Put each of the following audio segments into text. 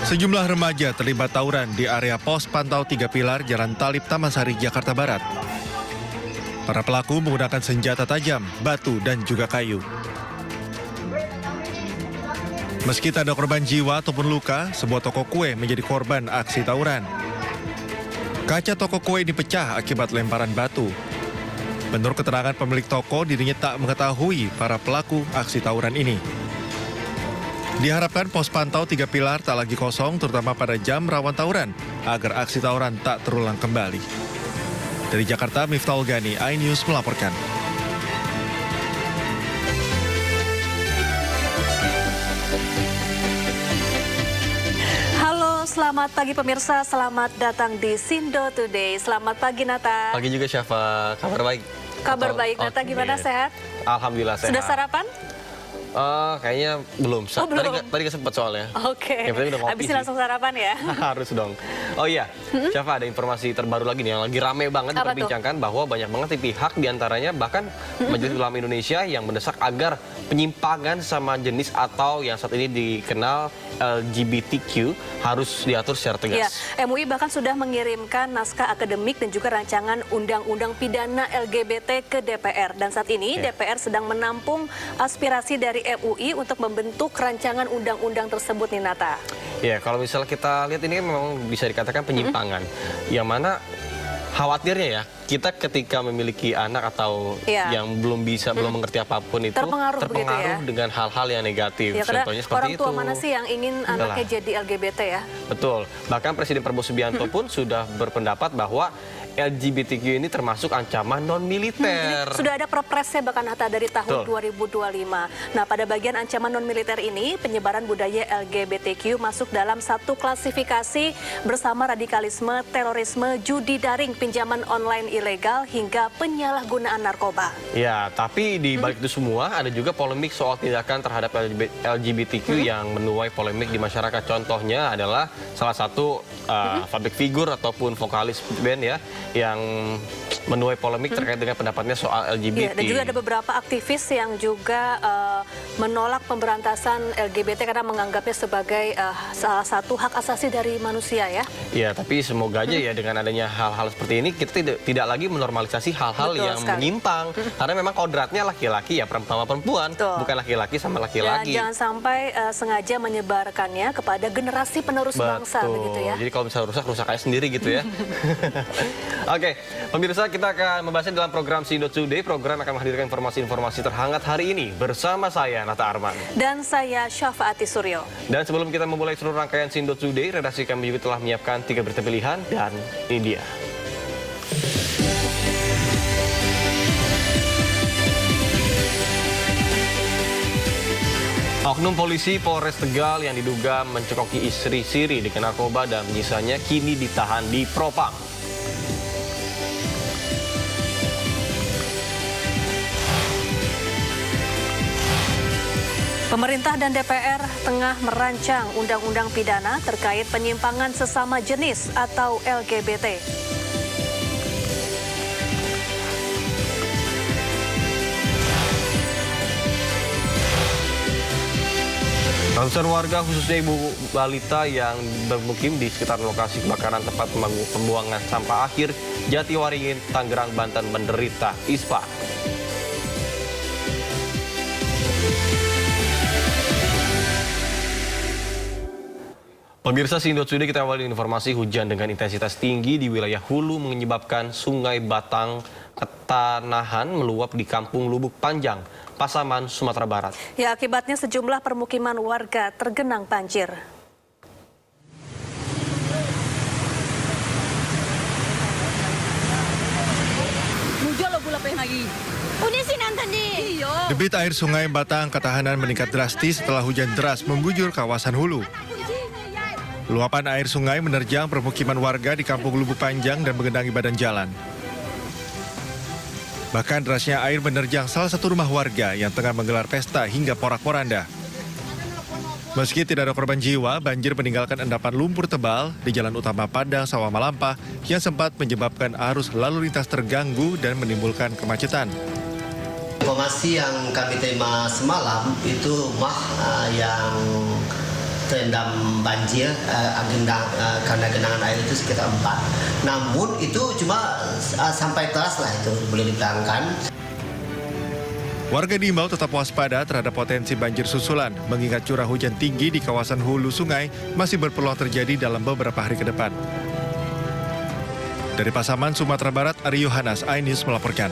Sejumlah remaja terlibat tawuran di area pos pantau 3 pilar Jalan Talib Taman Sari, Jakarta Barat. Para pelaku menggunakan senjata tajam, batu, dan juga kayu. Meski tak ada korban jiwa ataupun luka, sebuah toko kue menjadi korban aksi tawuran. Kaca toko kue ini pecah akibat lemparan batu. Menurut keterangan pemilik toko, dirinya tak mengetahui para pelaku aksi tawuran ini. Diharapkan pos pantau 3 pilar tak lagi kosong, terutama pada jam rawan tawuran, agar aksi tawuran tak terulang kembali. Dari Jakarta, Miftahul Gani, iNews melaporkan. Halo, selamat pagi pemirsa, selamat datang di Sindo Today. Selamat pagi Nata. Pagi juga Syafa, kabar baik? Kabar baik Nata, gimana sehat? Alhamdulillah sehat. Sudah sarapan? Kayaknya belum. Belum. Tadi sempat soalnya. Oke. Yang penting udah ngopi Habis sih. langsung sarapan ya? Harus dong. Oh iya, Syafa, ada informasi terbaru lagi nih yang lagi rame banget Apa diperbincangkan bahwa banyak banget pihak diantaranya bahkan Majelis Ulama Indonesia yang mendesak agar penyimpangan sama jenis atau yang saat ini dikenal LGBTQ harus diatur secara Ya, tegas. MUI bahkan sudah mengirimkan naskah akademik dan juga rancangan undang-undang pidana LGBT ke DPR. Dan saat ini DPR sedang menampung aspirasi dari MUI untuk membentuk rancangan undang-undang tersebut nih Nata. Ya, kalau misalnya kita lihat ini memang bisa dikatakan penyimpangan. Yang mana khawatirnya ya, kita ketika memiliki anak atau yang belum mengerti apapun itu Terpengaruh begitu ya? dengan hal-hal yang negatif. Ya, karena Contohnya seperti orang tua itu. mana sih yang ingin anaknya jadi LGBT ya? Betul. Bahkan Presiden Prabowo Subianto pun sudah berpendapat bahwa LGBTQ ini termasuk ancaman non-militer. Sudah ada perpresnya bahkan Nata dari tahun Betul. 2025. Nah, pada bagian ancaman non-militer ini, penyebaran budaya LGBTQ masuk dalam satu klasifikasi bersama radikalisme, terorisme, judi daring, pinjaman online ilegal, hingga penyalahgunaan narkoba. Ya, tapi di balik itu semua ada juga polemik soal tindakan terhadap LGBTQ yang menuai polemik di masyarakat. Contohnya adalah salah satu public figure ataupun vokalis band ya yang menuai polemik terkait dengan pendapatnya soal LGBT. Ya, dan juga ada beberapa aktivis yang juga menolak pemberantasan LGBT karena menganggapnya sebagai salah satu hak asasi dari manusia ya. Ya, tapi semoga aja ya dengan adanya hal-hal seperti ini kita tidak lagi menormalisasi hal-hal yang menyimpang. Karena memang kodratnya laki-laki ya perempuan sama perempuan, bukan laki-laki sama laki-laki. Jangan sampai sengaja menyebarkannya kepada generasi penerus bangsa begitu ya. Jadi kalau misalnya rusak aja sendiri gitu ya. Oke, pemirsa, kita akan membahasnya dalam program Sindo Today. Program akan menghadirkan informasi-informasi terhangat hari ini bersama saya Nata Arman dan saya Syafaati Suryo. Dan sebelum kita memulai seluruh rangkaian Sindo Today, redaksi kami juga telah menyiapkan 3 berita pilihan dan ini dia. Oknum polisi Polres Tegal yang diduga mencekoki istri siri dengan narkoba dan menyisanya kini ditahan di Propang. Pemerintah dan DPR tengah merancang undang-undang pidana terkait penyimpangan sesama jenis atau LGBT. Ratusan warga khususnya ibu balita yang bermukim di sekitar lokasi kebakaran tempat pembuangan sampah akhir Jatiwaringin, Tangerang, Banten menderita ISPA. Pemirsa Sindo Today, kita awali informasi hujan dengan intensitas tinggi di wilayah hulu menyebabkan Sungai Batang Ketanahan meluap di Kampung Lubuk Panjang, Pasaman, Sumatera Barat. Ya, akibatnya sejumlah permukiman warga tergenang banjir. Debit air Sungai Batang Ketahanan meningkat drastis setelah hujan deras mengguyur kawasan hulu. Luapan air sungai menerjang permukiman warga di Kampung Lubuk Panjang dan menggenangi badan jalan. Bahkan derasnya air menerjang salah satu rumah warga yang tengah menggelar pesta hingga porak-poranda. Meski tidak ada korban jiwa, banjir meninggalkan endapan lumpur tebal di jalan utama Padang Sawah Malampah yang sempat menyebabkan arus lalu lintas terganggu dan menimbulkan kemacetan. Informasi yang kami terima semalam itu rumah yang terendam banjir karena genangan air itu sekitar 4. Namun itu cuma sampai kelas lah itu boleh diterangkan. Warga diimbau tetap waspada terhadap potensi banjir susulan, mengingat curah hujan tinggi di kawasan hulu sungai masih berpeluang terjadi dalam beberapa hari ke depan. Dari Pasaman, Sumatera Barat, Ari Yohanes, iNews melaporkan.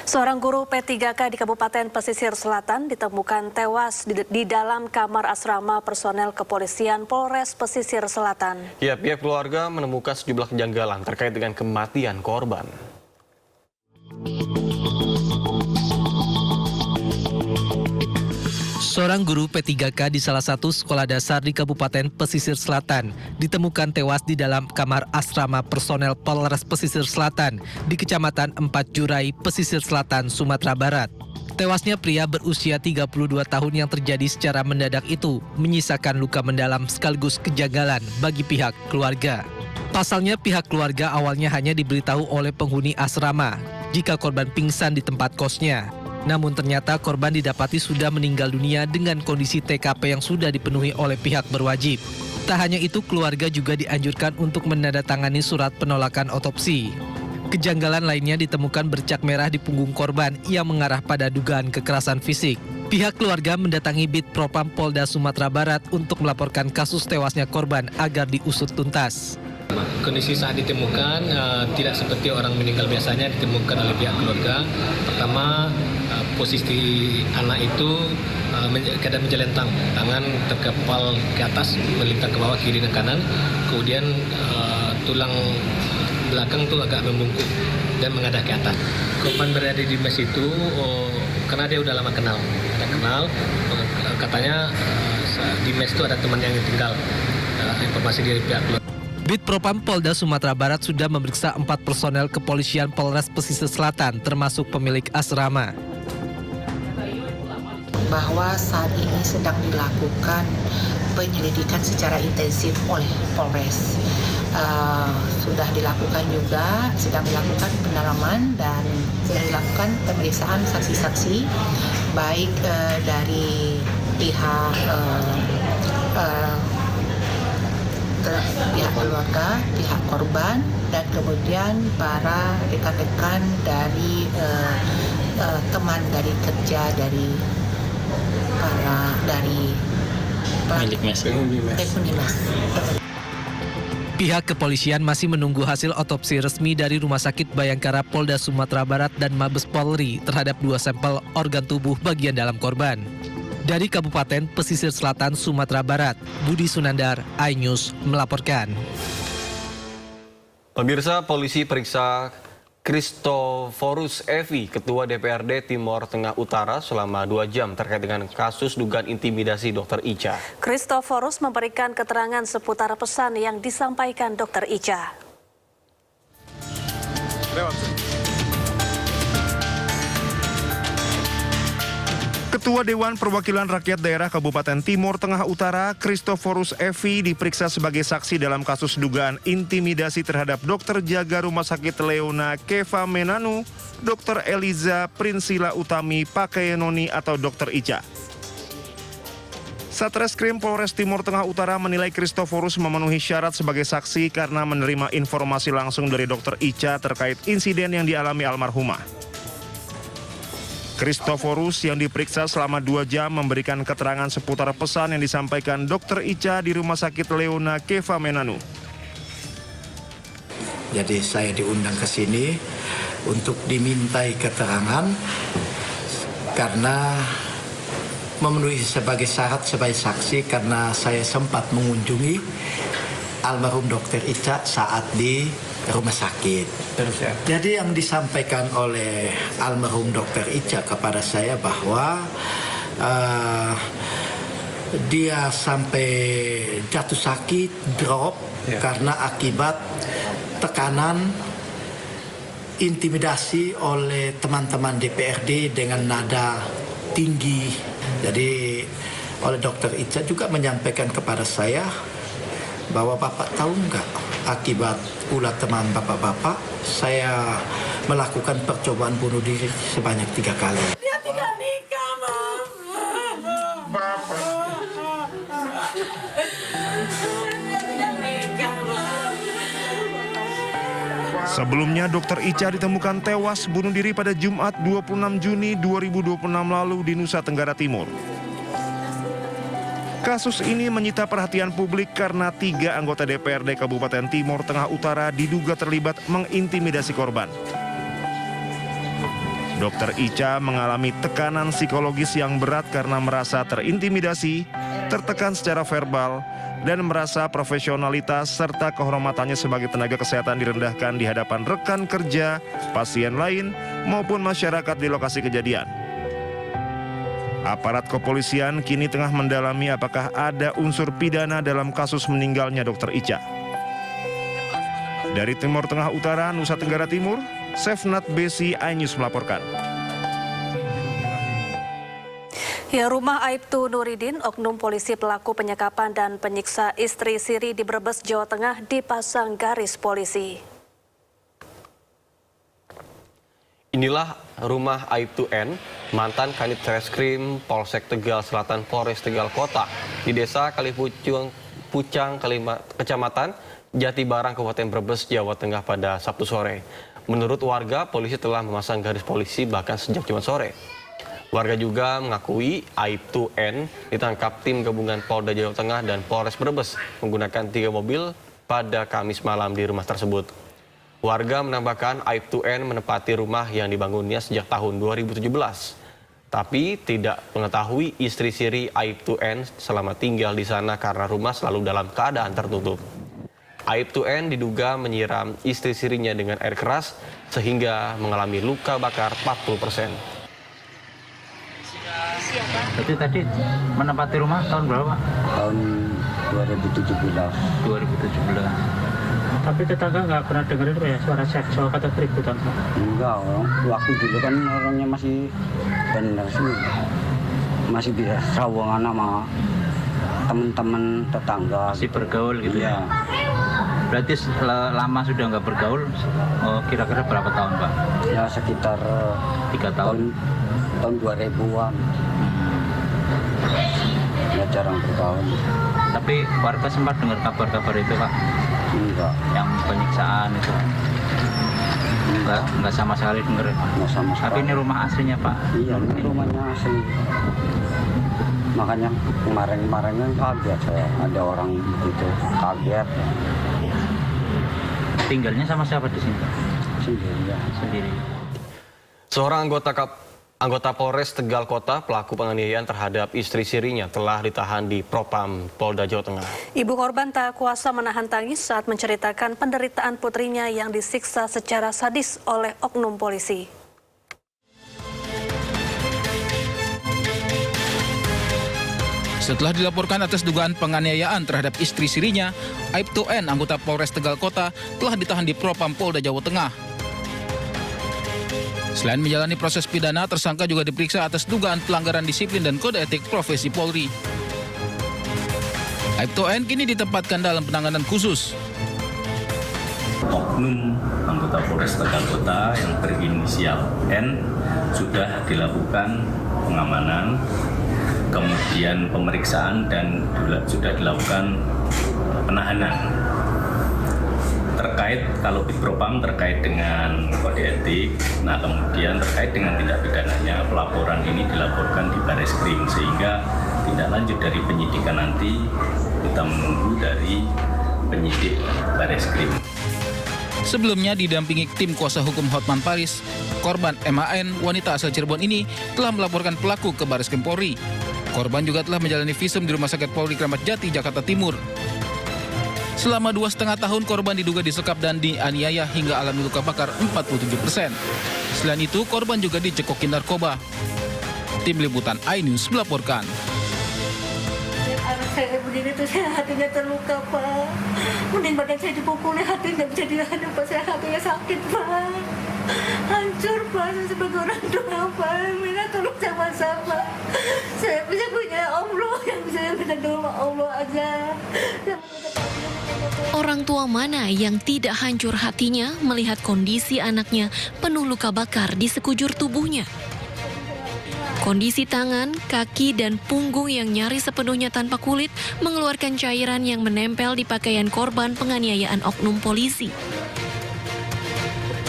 Seorang guru P3K di Kabupaten Pesisir Selatan ditemukan tewas di dalam kamar asrama personel kepolisian Polres Pesisir Selatan. Ya, pihak keluarga menemukan sejumlah kejanggalan terkait dengan kematian korban. Seorang guru P3K di salah satu sekolah dasar di Kabupaten Pesisir Selatan ditemukan tewas di dalam kamar asrama personel Polres Pesisir Selatan di Kecamatan 4 Jurai, Pesisir Selatan, Sumatera Barat. Tewasnya pria berusia 32 tahun yang terjadi secara mendadak itu menyisakan luka mendalam sekaligus kejanggalan bagi pihak keluarga. Pasalnya pihak keluarga awalnya hanya diberitahu oleh penghuni asrama jika korban pingsan di tempat kosnya. Namun ternyata korban didapati sudah meninggal dunia dengan kondisi TKP yang sudah dipenuhi oleh pihak berwajib. Tak hanya itu, keluarga juga dianjurkan untuk menandatangani surat penolakan otopsi. Kejanggalan lainnya ditemukan bercak merah di punggung korban yang mengarah pada dugaan kekerasan fisik. Pihak keluarga mendatangi Bid Propam Polda Sumatera Barat untuk melaporkan kasus tewasnya korban agar diusut tuntas. Kondisi saat ditemukan tidak seperti orang meninggal biasanya ditemukan oleh pihak keluarga. Pertama, posisi anak itu keadaan menjelentang, tangan terkepal ke atas, melintang ke bawah kiri dan kanan. Kemudian tulang belakang itu agak membungkuk dan mengadah ke atas. Korban berada di mes itu karena dia udah lama kenal. Katanya di mes itu ada teman yang tinggal. Informasi dari pihak keluarga. Bid Propam Polda Sumatera Barat sudah memeriksa 4 personel kepolisian Polres Pesisir Selatan termasuk pemilik asrama. Bahwa saat ini sedang dilakukan penyelidikan secara intensif oleh Polres. Sudah dilakukan juga, sedang dilakukan pendalaman dan sedang dilakukan pemeriksaan saksi-saksi baik dari pihak keluarga, pihak korban, dan kemudian para rekan-rekan dari teman dari kerja dari penghuni mes. Pihak kepolisian masih menunggu hasil otopsi resmi dari Rumah Sakit Bayangkara Polda Sumatera Barat dan Mabes Polri terhadap 2 sampel organ tubuh bagian dalam korban. Dari Kabupaten Pesisir Selatan, Sumatera Barat, Budi Sunandar, iNews melaporkan. Pemirsa, polisi periksa Christoforus Evi, Ketua DPRD Timor Tengah Utara selama 2 jam terkait dengan kasus dugaan intimidasi Dr. Ica. Christoforus memberikan keterangan seputar pesan yang disampaikan Dr. Ica. Ketua Dewan Perwakilan Rakyat Daerah Kabupaten Timor Tengah Utara, Christoforus Evi, diperiksa sebagai saksi dalam kasus dugaan intimidasi terhadap Dokter Jaga Rumah Sakit Leona Keva Menanu, Dr. Eliza Prinsila Utami Pakeyenoni atau Dr. Ica. Satreskrim Polres Timor Tengah Utara menilai Christoforus memenuhi syarat sebagai saksi karena menerima informasi langsung dari Dr. Ica terkait insiden yang dialami almarhumah. Christoforus yang diperiksa selama 2 jam memberikan keterangan seputar pesan yang disampaikan Dr. Ica di Rumah Sakit Leona Keva Menanu. Jadi saya diundang ke sini untuk dimintai keterangan karena memenuhi sebagai syarat sebagai saksi karena saya sempat mengunjungi almarhum Dr. Ica saat di rumah sakit. Jadi yang disampaikan oleh almarhum Dr. Ica kepada saya bahwa dia sampai jatuh sakit, drop karena akibat tekanan intimidasi oleh teman-teman DPRD dengan nada tinggi. Jadi oleh Dr. Ica juga menyampaikan kepada saya bahwa Bapak tahu nggak akibat ulah teman Bapak-Bapak saya melakukan percobaan bunuh diri sebanyak 3 kali. Dia tidak nikah, Mam. Sebelumnya, Dr. Ica ditemukan tewas bunuh diri pada Jumat 26 Juni 2026 lalu di Nusa Tenggara Timur. Kasus ini menyita perhatian publik karena 3 anggota DPRD Kabupaten Timur Tengah Utara diduga terlibat mengintimidasi korban. Dr. Ica mengalami tekanan psikologis yang berat karena merasa terintimidasi, tertekan secara verbal, dan merasa profesionalitas serta kehormatannya sebagai tenaga kesehatan direndahkan di hadapan rekan kerja, pasien lain, maupun masyarakat di lokasi kejadian. Aparat kepolisian kini tengah mendalami apakah ada unsur pidana dalam kasus meninggalnya Dr. Ica. Dari Timur Tengah Utara, Nusa Tenggara Timur, Sefnat Besi, iNews melaporkan. Ya, rumah Aibtu Nuridin, oknum polisi pelaku penyekapan dan penyiksa istri siri di Brebes, Jawa Tengah dipasang garis polisi. Inilah rumah Aibtu N, mantan Kanit Reskrim Polsek Tegal Selatan Polres Tegal Kota di Desa Kalipucang, Kecamatan Jatibarang, Kabupaten Brebes, Jawa Tengah pada Sabtu sore. Menurut warga, polisi telah memasang garis polisi bahkan sejak Jumat sore. Warga juga mengakui Aibtu N ditangkap tim gabungan Polda Jawa Tengah dan Polres Brebes menggunakan 3 mobil pada Kamis malam di rumah tersebut. Warga menambahkan Aibtu N menempati rumah yang dibangunnya sejak tahun 2017. Tapi tidak mengetahui istri siri Aibtu N selama tinggal di sana karena rumah selalu dalam keadaan tertutup. Aibtu N diduga menyiram istri sirinya dengan air keras sehingga mengalami luka bakar 40%. Jadi tadi menempati rumah tahun berapa? Tahun 2017. 2017. Tapi tetangga nggak pernah dengar itu ya suara seksual atau keributan? Enggak, waktu dulu kan orangnya masih benar sih, masih bisa sawangan sama teman-teman tetangga. Masih bergaul gitu ya? Berarti lama sudah nggak bergaul, kira-kira berapa tahun Pak? Ya sekitar 3 tahun. Tahun 2000-an. Ya jarang bergaul. Tapi warga sempat dengar kabar-kabar itu Pak? Enggak. Yang penyiksaan itu? Enggak sama sekali dengar. Enggak sama sekali. Tapi ini rumah aslinya Pak? Iya, ini rumahnya asli. Makanya kemarin-kemarin kan kaget saya, ada orang begitu kaget. Tinggalnya sama siapa di sini? Sendiri. Seorang anggota Polres Tegal Kota pelaku penganiayaan terhadap istri sirinya telah ditahan di Propam Polda Jawa Tengah. Ibu korban tak kuasa menahan tangis saat menceritakan penderitaan putrinya yang disiksa secara sadis oleh oknum polisi. Setelah dilaporkan atas dugaan penganiayaan terhadap istri sirinya, Aibtu N, anggota Polres Tegal Kota, telah ditahan di Propam Polda Jawa Tengah. Selain menjalani proses pidana, tersangka juga diperiksa atas dugaan pelanggaran disiplin dan kode etik profesi Polri. Aibtu N kini ditempatkan dalam penanganan khusus. Oknum anggota Polres Tegal Kota yang berinisial N sudah dilakukan pengamanan, kemudian pemeriksaan dan sudah dilakukan penahanan. Terkait kalau di Propam terkait dengan kode etik, nah kemudian terkait dengan tindak pidananya, pelaporan ini dilaporkan di Bareskrim sehingga tindak lanjut dari penyidikan nanti kita menunggu dari penyidik Bareskrim. Sebelumnya didampingi tim kuasa hukum Hotman Paris, korban MAN, wanita asal Cirebon ini telah melaporkan pelaku ke Bareskrim Polri. Korban juga telah menjalani visum di Rumah Sakit Polri Kramat Jati, Jakarta Timur. Selama 2,5 tahun korban diduga disekap dan dianiaya hingga alami luka bakar 47%. Selain itu korban juga dicekokin narkoba. Tim Liputan iNews melaporkan. Anak saya begini tuh saya hatinya terluka Pak. Mending badan saya dipukuli, hati nggak bisa dihadap Pak. Saya hatinya sakit Pak. Hancur Pak, saya sebagai orang tua Pak. Minta tolong sama-sama. Saya bisa punya Allah yang bisa minta tolong Allah aja. Orang tua mana yang tidak hancur hatinya melihat kondisi anaknya penuh luka bakar di sekujur tubuhnya? Kondisi tangan, kaki, dan punggung yang nyaris sepenuhnya tanpa kulit mengeluarkan cairan yang menempel di pakaian korban penganiayaan oknum polisi.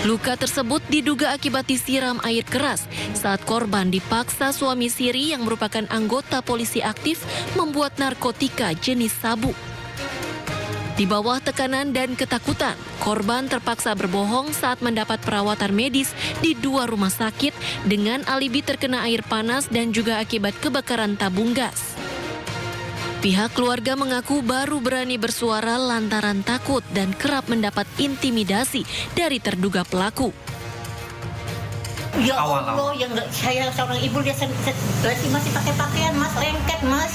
Luka tersebut diduga akibat disiram air keras saat korban dipaksa suami siri yang merupakan anggota polisi aktif membuat narkotika jenis sabu. Di bawah tekanan dan ketakutan, korban terpaksa berbohong saat mendapat perawatan medis di 2 rumah sakit dengan alibi terkena air panas dan juga akibat kebakaran tabung gas. Pihak keluarga mengaku baru berani bersuara lantaran takut dan kerap mendapat intimidasi dari terduga pelaku. Ya Allah, yang saya seorang ibu dia masih pakai pakaian mas, lengket mas,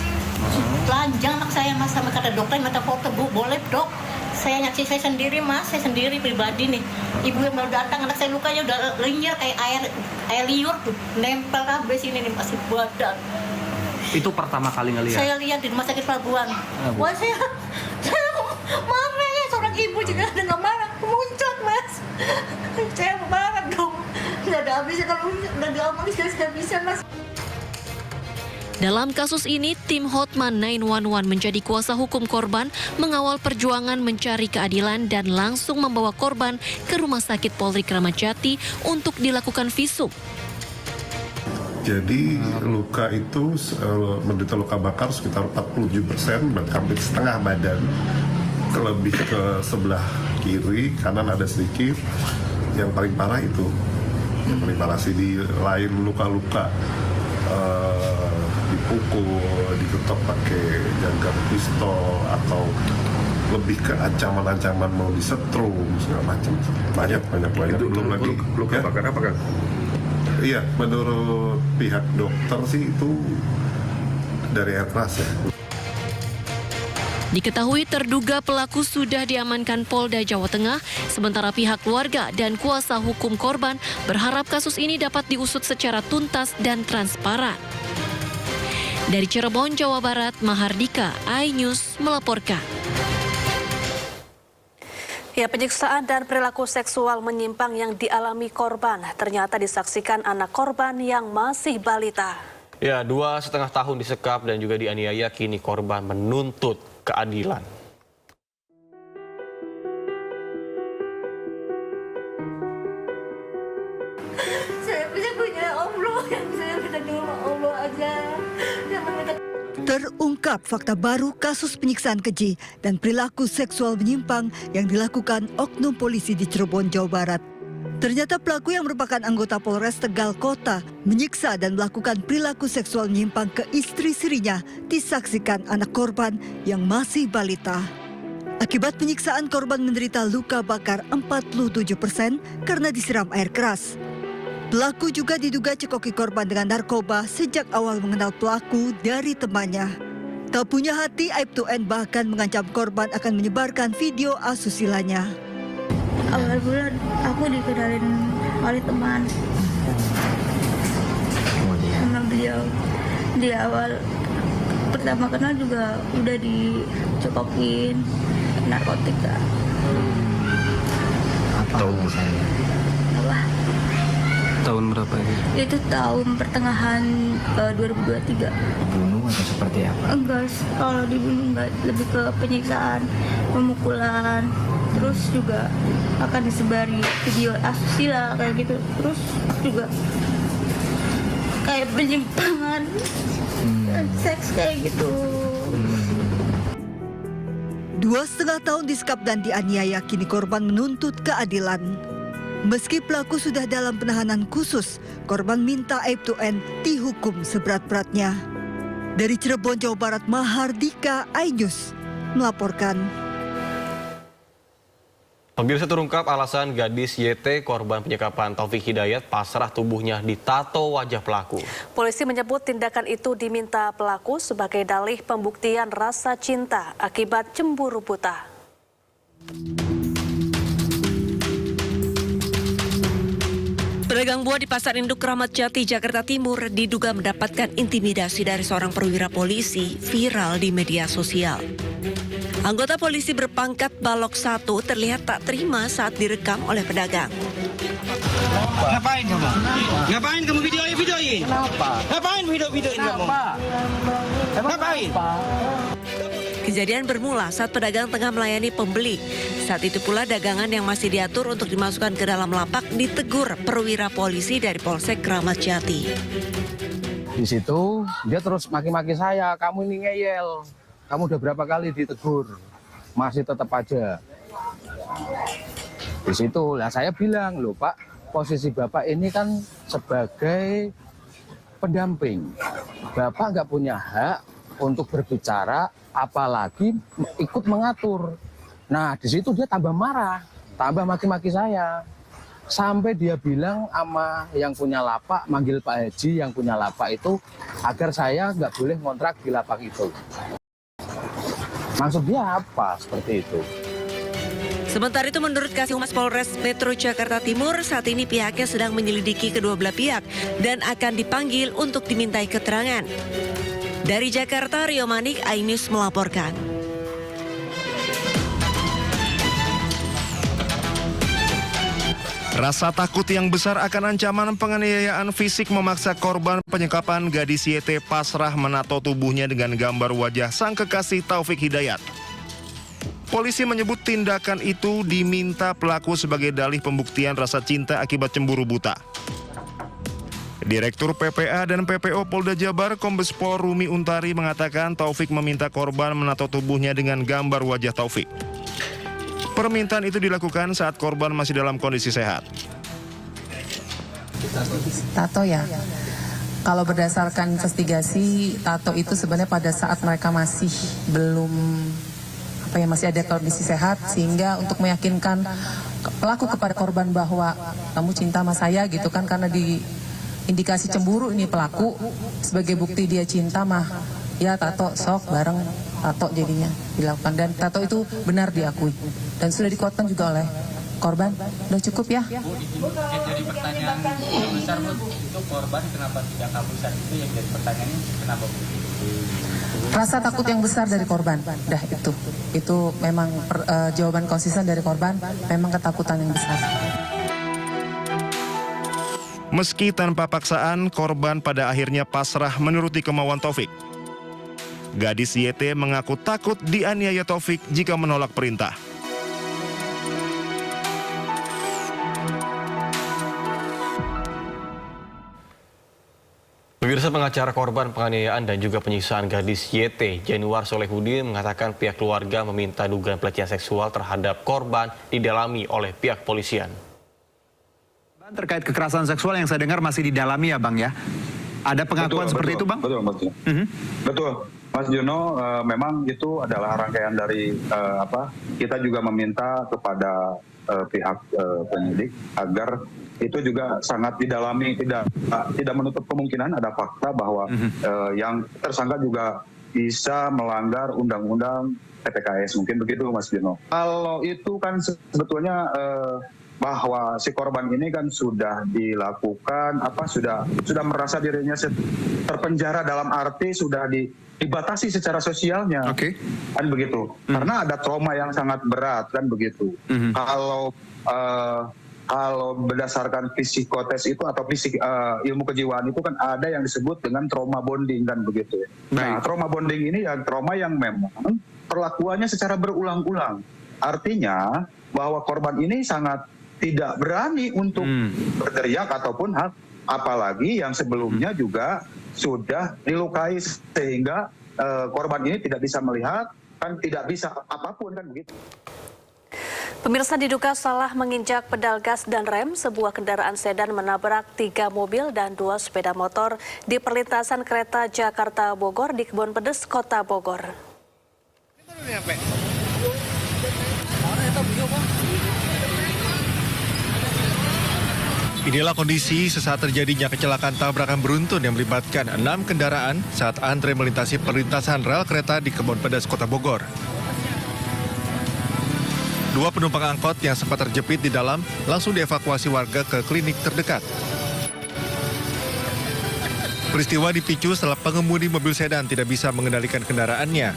telanjang anak saya mas, sama kata dokter mata foto bu, boleh dok. Saya nyaksikan saya sendiri mas, saya sendiri pribadi nih. Ibu yang baru datang, anak saya lukanya udah liar kayak air liur tuh, nempel kabeh sini nih masih badan. Itu pertama kali ngelihat? Saya lihat di rumah sakit pelabuhan. Wah saya marah, seorang ibu juga ada nggak marah, muncul mas. Saya marah dong, nggak ada habisnya kalau nggak diomongin saya bisa mas. Dalam kasus ini, tim Hotman 911 menjadi kuasa hukum korban mengawal perjuangan mencari keadilan dan langsung membawa korban ke Rumah Sakit Polri Kramat Jati untuk dilakukan visum. Jadi luka itu menderita luka bakar sekitar 47%, berarti hampir setengah badan, lebih ke sebelah kiri, kanan ada sedikit. Yang paling parah itu, yang paling parah sih di lain luka-luka dipukul, diketok pakai jangkar pistol atau lebih ke ancaman-ancaman mau disetrum segala macam. Banyak. Itu belum lagi luka bakar apa kan? Iya, menurut pihak dokter sih itu dari air keras ya. Diketahui terduga pelaku sudah diamankan Polda Jawa Tengah, sementara pihak keluarga dan kuasa hukum korban berharap kasus ini dapat diusut secara tuntas dan transparan. Dari Cirebon, Jawa Barat, Mahardika, iNews melaporkan. Ya, penyiksaan dan perilaku seksual menyimpang yang dialami korban ternyata disaksikan anak korban yang masih balita. Ya, 2,5 tahun disekap dan juga dianiaya, kini korban menuntut keadilan. Saya punya Allah, yang saya minta cuma Allah aja. Terungkap fakta baru kasus penyiksaan keji dan perilaku seksual menyimpang yang dilakukan oknum polisi di Cirebon, Jawa Barat. Ternyata pelaku yang merupakan anggota Polres Tegal Kota menyiksa dan melakukan perilaku seksual menyimpang ke istri-istrinya disaksikan anak korban yang masih balita. Akibat penyiksaan, korban menderita luka bakar 47% karena disiram air keras. Pelaku juga diduga cekoki korban dengan narkoba sejak awal mengenal pelaku dari temannya. Tak punya hati, aib 2N bahkan mengancam korban akan menyebarkan video asusilanya. Awal bulan aku dikenalin oleh teman sama beliau. Di awal pertama kenal juga udah dicekokin narkotika. Tahu misalnya? Apa? Tahun berapa ini? Itu tahun pertengahan 2023. Bunuh atau seperti apa? Enggak, kalau dibunuh enggak, lebih ke penyiksaan, pemukulan, terus juga akan disebari video asusila kayak gitu, terus juga kayak penyimpangan seks kayak gitu. 2,5 tahun disekap dan dianiaya, kini korban menuntut keadilan. Meski pelaku sudah dalam penahanan khusus, korban minta aib 2N dihukum seberat-beratnya. Dari Cirebon, Jawa Barat, Mahardika, iNews melaporkan. Pemirsa, terungkap alasan gadis YT korban penyekapan Taufik Hidayat pasrah tubuhnya ditato wajah pelaku. Polisi menyebut tindakan itu diminta pelaku sebagai dalih pembuktian rasa cinta akibat cemburu buta. Pedagang buah di Pasar Induk Kramat Jati, Jakarta Timur diduga mendapatkan intimidasi dari seorang perwira polisi viral di media sosial. Anggota polisi berpangkat Balok 1 terlihat tak terima saat direkam oleh pedagang. Ngapain kamu? Ngapain kamu videoin? Kenapa? Ngapain videoin kamu? Ngapain? Kejadian bermula saat pedagang tengah melayani pembeli. Saat itu pula dagangan yang masih diatur untuk dimasukkan ke dalam lapak ditegur perwira polisi dari Polsek Kramat Jati. Di situ dia terus maki-maki saya, kamu ini ngeyel, kamu udah berapa kali ditegur, masih tetap aja. Di situ lah saya bilang, loh Pak, posisi Bapak ini kan sebagai pendamping. Bapak nggak punya hak untuk berbicara, apalagi ikut mengatur. Nah, di situ dia tambah marah, tambah maki-maki saya. Sampai dia bilang sama yang punya lapak, manggil Pak Haji yang punya lapak itu, agar saya nggak boleh ngontrak di lapak itu. Maksud dia apa seperti itu? Sementara itu menurut Kasih Polres Metro Jakarta Timur, saat ini pihaknya sedang menyelidiki kedua belah pihak dan akan dipanggil untuk dimintai keterangan. Dari Jakarta, Rio Manik, iNews melaporkan. Rasa takut yang besar akan ancaman penganiayaan fisik memaksa korban penyekapan gadis YT pasrah menato tubuhnya dengan gambar wajah sang kekasih Taufik Hidayat. Polisi menyebut tindakan itu diminta pelaku sebagai dalih pembuktian rasa cinta akibat cemburu buta. Direktur PPA dan PPO Polda Jabar Kombes Pol Rumi Untari mengatakan Taufik meminta korban menato tubuhnya dengan gambar wajah Taufik. Permintaan itu dilakukan saat korban masih dalam kondisi sehat. Tato ya, kalau berdasarkan investigasi, tato itu sebenarnya pada saat mereka masih belum masih ada kondisi sehat, sehingga untuk meyakinkan pelaku kepada korban bahwa kamu cinta sama saya gitu kan, karena di indikasi cemburu ini pelaku, sebagai bukti dia cinta mah ya tato sok bareng tato jadinya dilakukan, dan tato itu benar diakui dan sudah dikuatkan juga oleh korban. Udah cukup ya? Jadi pertanyaan besar Bu, itu korban kenapa tidak kabur saat itu, yang jadi pertanyaannya kenapa Bu? Rasa takut yang besar dari korban, dah itu memang jawaban konsisten dari korban, memang ketakutan yang besar. Meski tanpa paksaan, korban pada akhirnya pasrah menuruti kemauan Taufik. Gadis YT mengaku takut dianiaya Taufik jika menolak perintah. Pemirsa, pengacara korban penganiayaan dan juga penyiksaan gadis YT, Januar Solehudin, mengatakan pihak keluarga meminta dugaan pelecehan seksual terhadap korban didalami oleh pihak polisian. Terkait kekerasan seksual yang saya dengar masih didalami ya Bang ya? Ada pengakuan seperti itu Bang? Betul, Mas. Betul. Mas Juno, memang itu adalah rangkaian dari kita juga meminta kepada pihak penyidik agar itu juga sangat didalami, tidak menutup kemungkinan ada fakta bahwa yang tersangka juga bisa melanggar undang-undang TPKS, mungkin begitu Mas Juno. Kalau itu kan sebetulnya bahwa si korban ini kan sudah dilakukan sudah merasa dirinya terpenjara, dalam arti sudah dibatasi secara sosialnya, kan begitu, karena ada trauma yang sangat berat kan begitu. Kalau berdasarkan psikotes itu atau ilmu kejiwaan itu kan ada yang disebut dengan trauma bonding kan begitu. Nah, trauma bonding ini ya trauma yang memang perlakuannya secara berulang-ulang. Artinya bahwa korban ini sangat tidak berani untuk berteriak ataupun apalagi yang sebelumnya juga sudah dilukai sehingga korban ini tidak bisa melihat, kan tidak bisa apapun kan begitu. Pemirsa, diduga salah menginjak pedal gas dan rem, sebuah kendaraan sedan menabrak 3 mobil dan 2 sepeda motor di perlintasan kereta Jakarta Bogor di Kebon Pedes, Kota Bogor. Inilah kondisi sesaat terjadinya kecelakaan tabrakan beruntun yang melibatkan 6 kendaraan saat antre melintasi perlintasan rel kereta di Kebon Pedes, Kota Bogor. 2 penumpang angkot yang sempat terjepit di dalam langsung dievakuasi warga ke klinik terdekat. Peristiwa dipicu setelah pengemudi mobil sedan tidak bisa mengendalikan kendaraannya.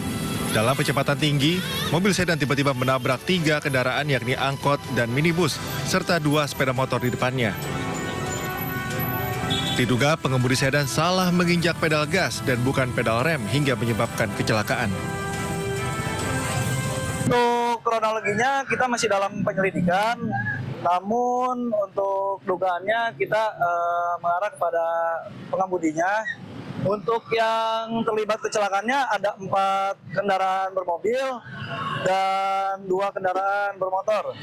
Dalam kecepatan tinggi, mobil sedan tiba-tiba menabrak 3 kendaraan yakni angkot dan minibus, serta 2 sepeda motor di depannya. Diduga pengemudi sedan salah menginjak pedal gas dan bukan pedal rem hingga menyebabkan kecelakaan. Untuk kronologinya kita masih dalam penyelidikan, namun untuk dugaannya kita mengarah kepada pengemudinya. Untuk yang terlibat kecelakaannya ada 4 kendaraan bermobil dan 2 kendaraan bermotor.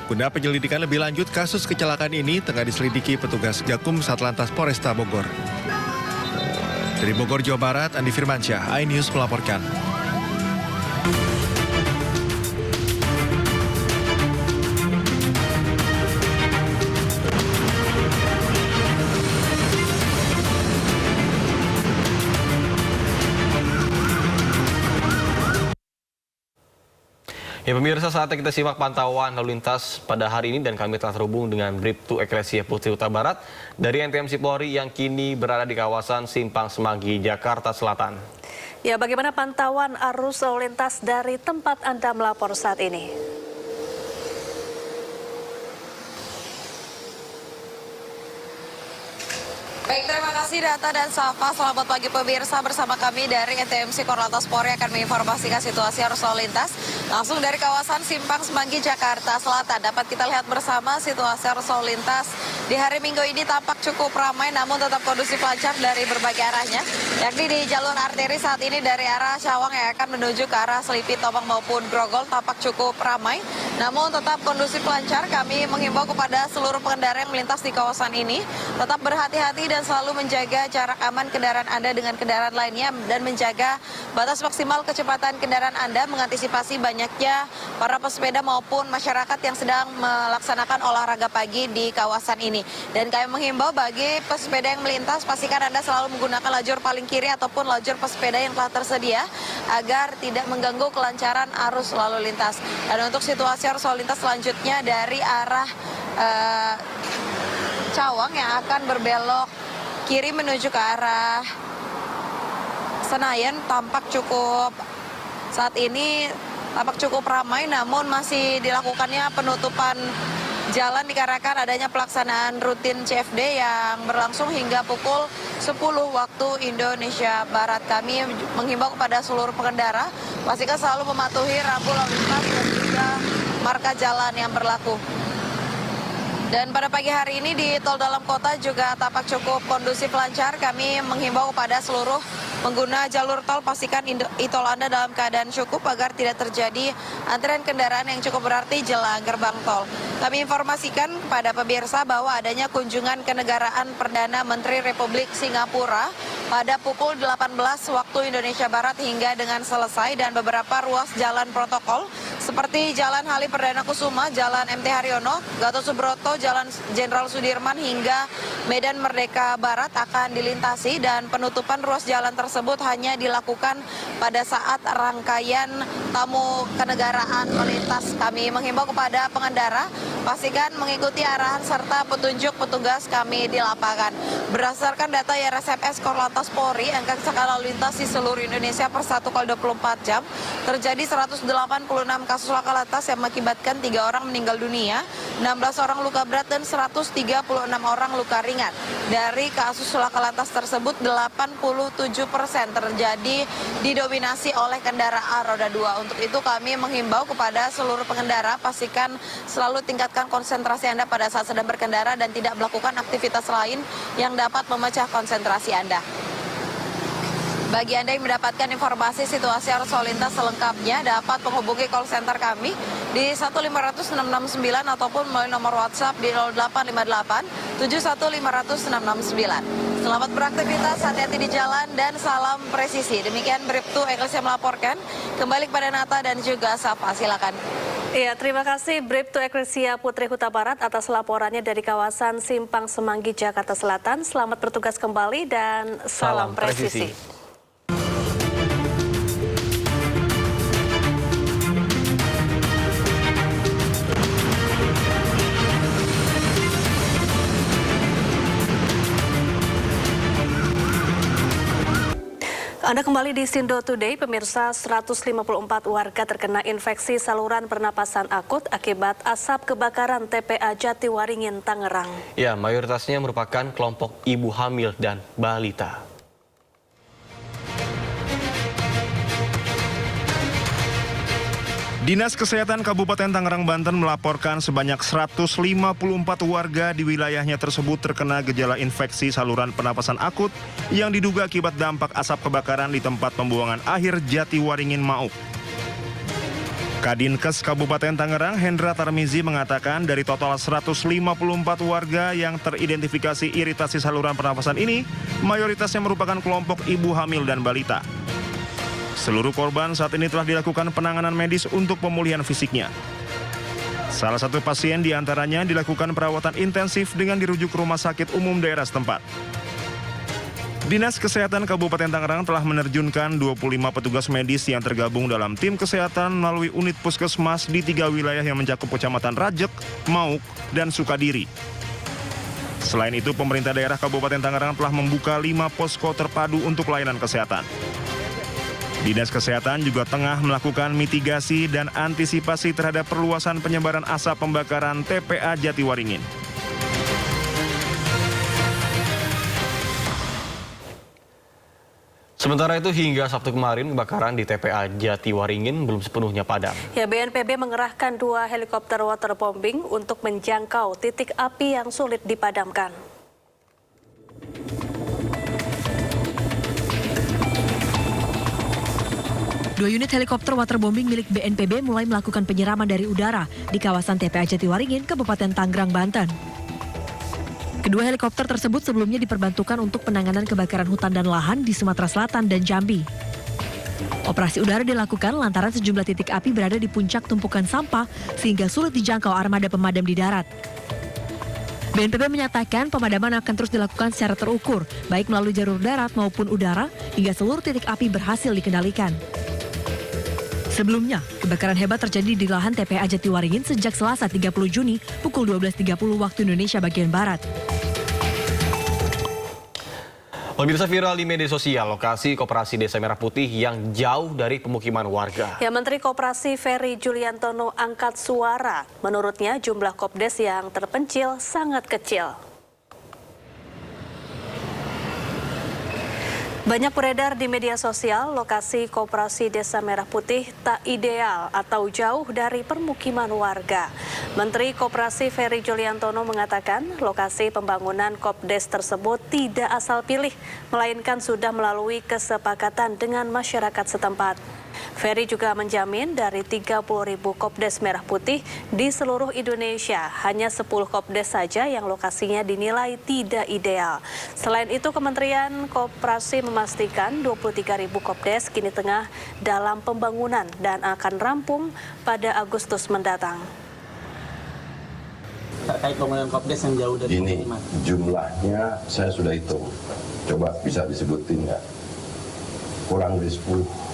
Guna penyelidikan lebih lanjut, kasus kecelakaan ini tengah diselidiki petugas Gakum Satlantas Polresta Bogor. Dari Bogor, Jawa Barat, Andi Firmansyah, iNews melaporkan. Ya pemirsa, saatnya kita simak pantauan lalu lintas pada hari ini dan kami telah terhubung dengan Bribtu Eklesia Putri Huta Barat dari NTMC Polri yang kini berada di kawasan Simpang Semanggi, Jakarta Selatan. Ya, bagaimana pantauan arus lalu lintas dari tempat Anda melapor saat ini? Baik, terima kasih Data dan Safa. Selamat pagi pemirsa, bersama kami dari NTMC Korlantas Polri akan menginformasikan situasi arus lalu lintas langsung dari kawasan Simpang Semanggi, Jakarta Selatan. Dapat kita lihat bersama situasi arus lalu lintas di hari Minggu ini tampak cukup ramai namun tetap kondusif lancar dari berbagai arahnya, yakni di jalur arteri saat ini dari arah Cawang yang akan menuju ke arah Selipi, Tomang maupun Grogol tampak cukup ramai namun tetap kondusif lancar. Kami menghimbau kepada seluruh pengendara yang melintas di kawasan ini tetap berhati-hati dan selalu menjaga jarak aman kendaraan Anda dengan kendaraan lainnya dan menjaga batas maksimal kecepatan kendaraan Anda, mengantisipasi banyaknya para pesepeda maupun masyarakat yang sedang melaksanakan olahraga pagi di kawasan ini. Dan kami menghimbau bagi pesepeda yang melintas, pastikan Anda selalu menggunakan lajur paling kiri ataupun lajur pesepeda yang telah tersedia agar tidak mengganggu kelancaran arus lalu lintas. Dan untuk situasi arus lalu lintas selanjutnya dari arah Cawang yang akan berbelok kiri menuju ke arah Senayan tampak cukup saat ini tampak cukup ramai namun masih dilakukannya penutupan jalan dikarenakan adanya pelaksanaan rutin CFD yang berlangsung hingga pukul 10 waktu Indonesia Barat. Kami menghimbau kepada seluruh pengendara pastikan selalu mematuhi rambu lalu lintas dan juga marka jalan yang berlaku. Dan pada pagi hari ini di tol dalam kota juga tampak cukup kondusif lancar. Kami menghimbau kepada seluruh pengguna jalur tol pastikan e-tol Anda dalam keadaan cukup agar tidak terjadi antrian kendaraan yang cukup berarti jelang gerbang tol. Kami informasikan kepada pemirsa bahwa adanya kunjungan kenegaraan Perdana Menteri Republik Singapura pada pukul 18 waktu Indonesia Barat hingga dengan selesai, dan beberapa ruas jalan protokol seperti Jalan Halim Perdana Kusuma, Jalan MT Haryono, Gatot Subroto, Jalan Jenderal Sudirman hingga Medan Merdeka Barat akan dilintasi, dan penutupan ruas jalan tersebut hanya dilakukan pada saat rangkaian tamu kenegaraan melintas. Kami menghimbau kepada pengendara pastikan mengikuti arahan serta petunjuk petugas kami di lapangan. Berdasarkan data RSMS Korlantas Polri, angka kecelakaan lalu lintas di seluruh Indonesia per 1x24 jam terjadi 186 kasus laka lantas yang mengakibatkan 3 orang meninggal dunia, 16 orang luka berat dan 136 orang luka ringan. Dari kasus laka lantas tersebut 87% terjadi didominasi oleh kendaraan roda 2. Untuk itu kami menghimbau kepada seluruh pengendara pastikan selalu tingkatkan konsentrasi Anda pada saat sedang berkendara dan tidak melakukan aktivitas lain yang dapat memecah konsentrasi Anda. Bagi Anda yang mendapatkan informasi situasi arus lalu lintas selengkapnya dapat menghubungi call center kami di 1500669 ataupun melalui nomor WhatsApp di 0858 7150669. Selamat beraktivitas, hati-hati di jalan dan salam presisi. Demikian Bribtu Eklesia melaporkan. Kembali kepada Nata dan juga Safa, silakan. Iya, terima kasih Bribtu Eklesia Putri Huta Barat atas laporannya dari kawasan Simpang Semanggi, Jakarta Selatan. Selamat bertugas kembali dan salam presisi. Anda kembali di Sindo Today, pemirsa. 154 warga terkena infeksi saluran pernapasan akut akibat asap kebakaran TPA Jatiwaringin, Tangerang. Ya, mayoritasnya merupakan kelompok ibu hamil dan balita. Dinas Kesehatan Kabupaten Tangerang, Banten melaporkan sebanyak 154 warga di wilayahnya tersebut terkena gejala infeksi saluran pernapasan akut yang diduga akibat dampak asap kebakaran di tempat pembuangan akhir Jatiwaringin Mauk. Kadinkes Kabupaten Tangerang, Hendra Tarmizi mengatakan dari total 154 warga yang teridentifikasi iritasi saluran pernapasan ini, mayoritasnya merupakan kelompok ibu hamil dan balita. Seluruh korban saat ini telah dilakukan penanganan medis untuk pemulihan fisiknya. Salah satu pasien diantaranya dilakukan perawatan intensif dengan dirujuk ke rumah sakit umum daerah setempat. Dinas Kesehatan Kabupaten Tangerang telah menerjunkan 25 petugas medis yang tergabung dalam tim kesehatan melalui unit puskesmas di 3 wilayah yang mencakup Kecamatan Rajek, Mauk, dan Sukadiri. Selain itu, pemerintah daerah Kabupaten Tangerang telah membuka 5 posko terpadu untuk layanan kesehatan. Dinas Kesehatan juga tengah melakukan mitigasi dan antisipasi terhadap perluasan penyebaran asap pembakaran TPA Jatiwaringin. Sementara itu hingga Sabtu kemarin kebakaran di TPA Jatiwaringin belum sepenuhnya padam. Ya, BNPB mengerahkan 2 helikopter waterbombing untuk menjangkau titik api yang sulit dipadamkan. Dua unit helikopter waterbombing milik BNPB mulai melakukan penyiraman dari udara di kawasan TPA Jatiwaringin, Kabupaten Tangerang, Banten. Kedua helikopter tersebut sebelumnya diperbantukan untuk penanganan kebakaran hutan dan lahan di Sumatera Selatan dan Jambi. Operasi udara dilakukan lantaran sejumlah titik api berada di puncak tumpukan sampah sehingga sulit dijangkau armada pemadam di darat. BNPB menyatakan pemadaman akan terus dilakukan secara terukur, baik melalui jalur darat maupun udara, hingga seluruh titik api berhasil dikendalikan. Sebelumnya, kebakaran hebat terjadi di lahan TPA Jatiwaringin sejak Selasa 30 Juni pukul 12.30 waktu Indonesia bagian Barat. Pemirsa, viral di media sosial lokasi Koperasi Desa Merah Putih yang jauh dari pemukiman warga. Ya, Menteri Koperasi Ferry Juliantono angkat suara. Menurutnya jumlah Kopdes yang terpencil sangat kecil. Banyak beredar di media sosial lokasi Koperasi Desa Merah Putih tak ideal atau jauh dari permukiman warga. Menteri Koperasi Ferry Juliantono mengatakan lokasi pembangunan Kopdes tersebut tidak asal pilih, melainkan sudah melalui kesepakatan dengan masyarakat setempat. Ferry juga menjamin dari 30.000 Kopdes Merah Putih di seluruh Indonesia, hanya 10 Kopdes saja yang lokasinya dinilai tidak ideal. Selain itu, Kementerian Koperasi memastikan 23.000 Kopdes kini tengah dalam pembangunan dan akan rampung pada Agustus mendatang. Terkait pembangunan Kopdes yang jauh dari ini jumlahnya saya sudah hitung. Coba bisa disebutin nggak? Kurang dari 10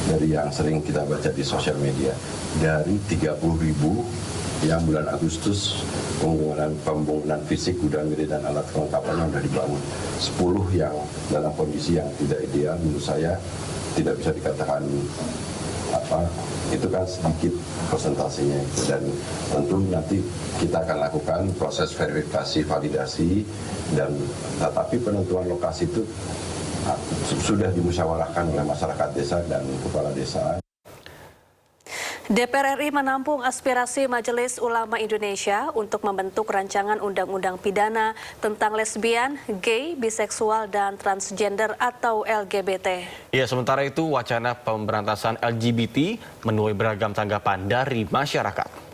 dari yang sering kita baca di sosial media. Dari 30.000 yang bulan Agustus pembangunan fisik, gudang gede dan alat kelengkapannya sudah dibangun. 10 yang dalam kondisi yang tidak ideal, menurut saya tidak bisa dikatakan itu kan sedikit persentasenya, dan tentu nanti kita akan lakukan proses verifikasi, validasi, dan tetapi penentuan lokasi itu sudah dimusyawarahkan oleh masyarakat desa dan kepala desa. DPR RI menampung aspirasi Majelis Ulama Indonesia untuk membentuk rancangan undang-undang pidana tentang lesbian, gay, biseksual, dan transgender atau LGBT. Ya, sementara itu wacana pemberantasan LGBT menuai beragam tanggapan dari masyarakat.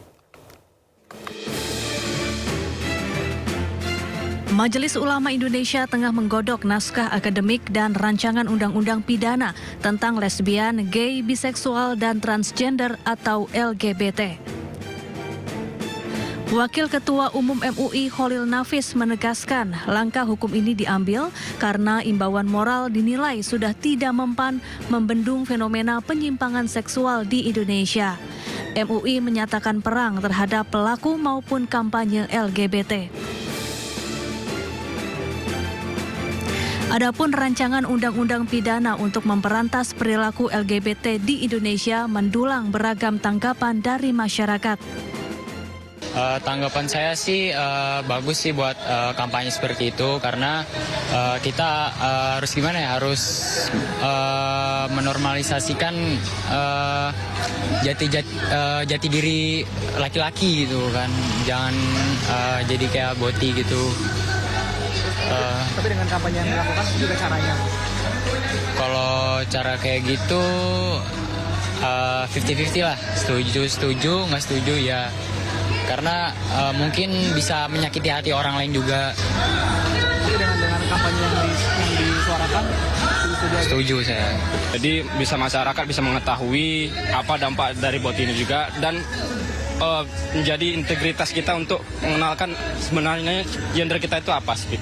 Majelis Ulama Indonesia tengah menggodok naskah akademik dan rancangan undang-undang pidana tentang lesbian, gay, biseksual, dan transgender atau LGBT. Wakil Ketua Umum MUI Khalil Nafis menegaskan langkah hukum ini diambil karena imbauan moral dinilai sudah tidak mempan membendung fenomena penyimpangan seksual di Indonesia. MUI menyatakan perang terhadap pelaku maupun kampanye LGBT. Adapun rancangan undang-undang pidana untuk memberantas perilaku LGBT di Indonesia mendulang beragam tanggapan dari masyarakat. Tanggapan saya sih bagus sih buat kampanye seperti itu karena kita harus gimana ya, harus menormalisasikan jati diri laki-laki gitu kan, jangan jadi kayak boti gitu. Tapi dengan kampanye yang dilakukan juga caranya? Kalau cara kayak gitu 50-50 lah, setuju, nggak setuju ya. Karena mungkin bisa menyakiti hati orang lain juga. Jadi dengan kampanye yang disuarakan, setuju saya. Jadi bisa masyarakat bisa mengetahui apa dampak dari bot ini juga, dan menjadi integritas kita untuk mengenalkan sebenarnya gender kita itu apa sih.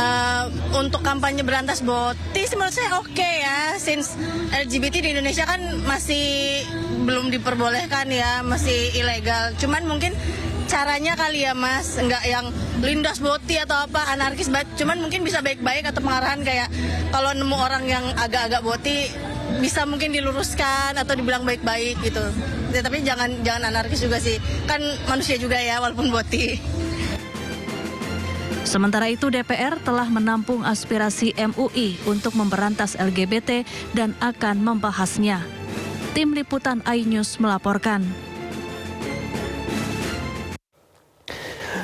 Untuk kampanye berantas boti menurut saya oke ya, since LGBT di Indonesia kan masih belum diperbolehkan ya, masih ilegal. Cuman mungkin caranya kali ya Mas, nggak yang lindas boti atau apa anarkis banget. Cuman mungkin bisa baik-baik atau pengarahan kayak kalau nemu orang yang agak-agak boti bisa mungkin diluruskan atau dibilang baik-baik gitu. Ya, tapi jangan anarkis juga sih, kan manusia juga ya walaupun boti. Sementara itu DPR telah menampung aspirasi MUI untuk memberantas LGBT dan akan membahasnya. Tim Liputan iNews melaporkan.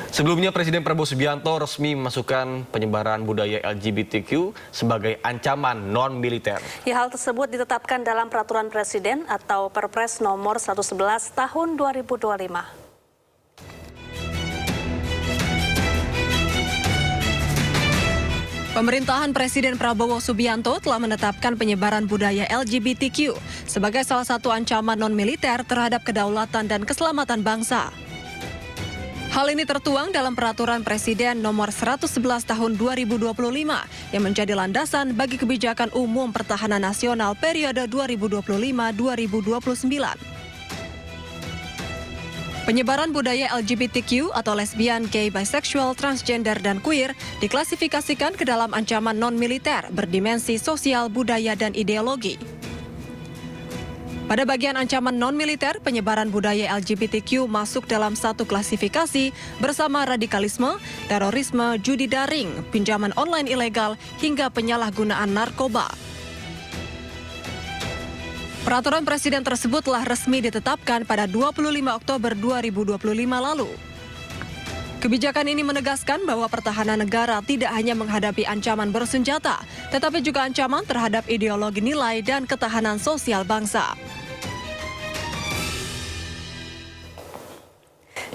Sebelumnya Presiden Prabowo Subianto resmi memasukkan penyebaran budaya LGBTQ sebagai ancaman non-militer. Ya, hal tersebut ditetapkan dalam Peraturan Presiden atau Perpres nomor 111 tahun 2025. Pemerintahan Presiden Prabowo Subianto telah menetapkan penyebaran budaya LGBTQ sebagai salah satu ancaman non-militer terhadap kedaulatan dan keselamatan bangsa. Hal ini tertuang dalam Peraturan Presiden nomor 111 tahun 2025 yang menjadi landasan bagi kebijakan umum pertahanan nasional periode 2025-2029. Penyebaran budaya LGBTQ atau lesbian, gay, bisexual, transgender, dan queer diklasifikasikan ke dalam ancaman non-militer berdimensi sosial, budaya, dan ideologi. Pada bagian ancaman non-militer, penyebaran budaya LGBTQ masuk dalam satu klasifikasi bersama radikalisme, terorisme, judi daring, pinjaman online ilegal, hingga penyalahgunaan narkoba. Peraturan Presiden tersebut telah resmi ditetapkan pada 25 Oktober 2025 lalu. Kebijakan ini menegaskan bahwa pertahanan negara tidak hanya menghadapi ancaman bersenjata, tetapi juga ancaman terhadap ideologi nilai dan ketahanan sosial bangsa.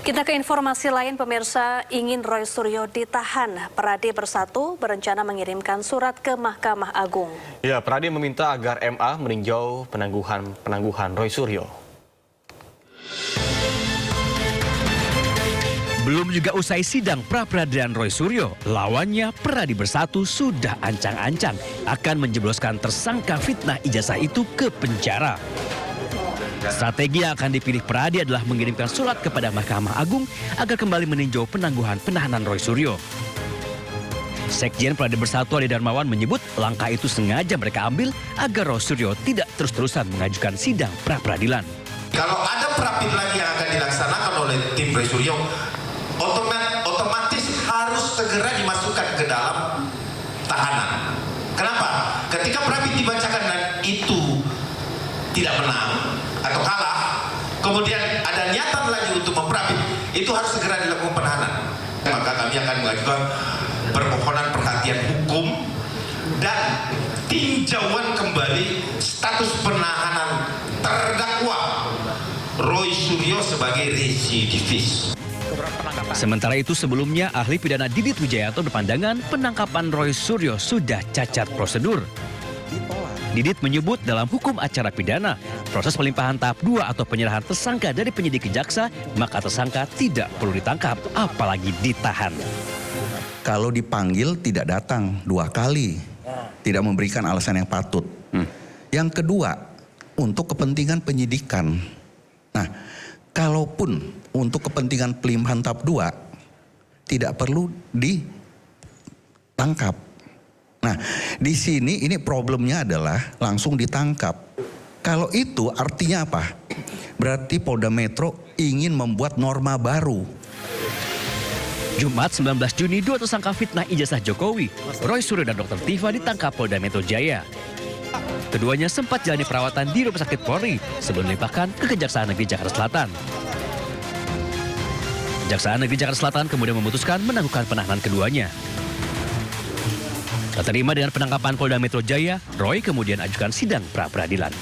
Kita ke informasi lain, pemirsa. Ingin Roy Suryo ditahan, Peradi Bersatu berencana mengirimkan surat ke Mahkamah Agung. Ya, Peradi meminta agar MA meninjau penangguhan Roy Suryo. Belum juga usai sidang pra-peradilan Roy Suryo, lawannya Peradi Bersatu sudah ancang-ancang akan menjebloskan tersangka fitnah ijazah itu ke penjara. Strategi yang akan dipilih Peradi adalah mengirimkan surat kepada Mahkamah Agung agar kembali meninjau penangguhan penahanan Roy Suryo. Sekjen Peradi Bersatu Ade Darmawan menyebut langkah itu sengaja mereka ambil agar Roy Suryo tidak terus-terusan mengajukan sidang pra-peradilan. Kalau ada perapit lagi yang akan dilaksanakan oleh tim Roy Suryo, otomatis harus segera dimasukkan ke dalam tahanan. Kenapa? Ketika perapit dibacakan dan itu tidak menang atau kalah, kemudian ada niatan lagi untuk memperapit, itu harus segera dilakukan penahanan. Maka kami akan mengajukan permohonan perhatian hukum dan tinjauan kembali status penahanan terdakwa Roy Suryo sebagai residivis. Sementara itu sebelumnya ahli pidana Didit Wijayanto berpandangan penangkapan Roy Suryo sudah cacat prosedur. Didit menyebut dalam hukum acara pidana, proses pelimpahan tahap 2 atau penyerahan tersangka dari penyidik ke jaksa, maka tersangka tidak perlu ditangkap, apalagi ditahan. Kalau dipanggil tidak datang 2 kali, tidak memberikan alasan yang patut. Yang kedua, untuk kepentingan penyidikan. Nah, kalaupun untuk kepentingan pelimpahan tahap 2, tidak perlu ditangkap. Nah, di sini ini problemnya adalah langsung ditangkap. Kalau itu artinya apa? Berarti Polda Metro ingin membuat norma baru. Jumat 19 Juni, dua tersangka fitnah ijazah Jokowi, Roy Suryo dan Dr. Tifa ditangkap Polda Metro Jaya. Keduanya sempat jalani perawatan di Rumah Sakit Polri sebelum dilimpahkan ke Kejaksaan Negeri Jakarta Selatan. Kejaksaan Negeri Jakarta Selatan kemudian memutuskan menangguhkan penahanan keduanya. Tak terima dengan penangkapan Polda Metro Jaya, Roy kemudian ajukan sidang pra-peradilan.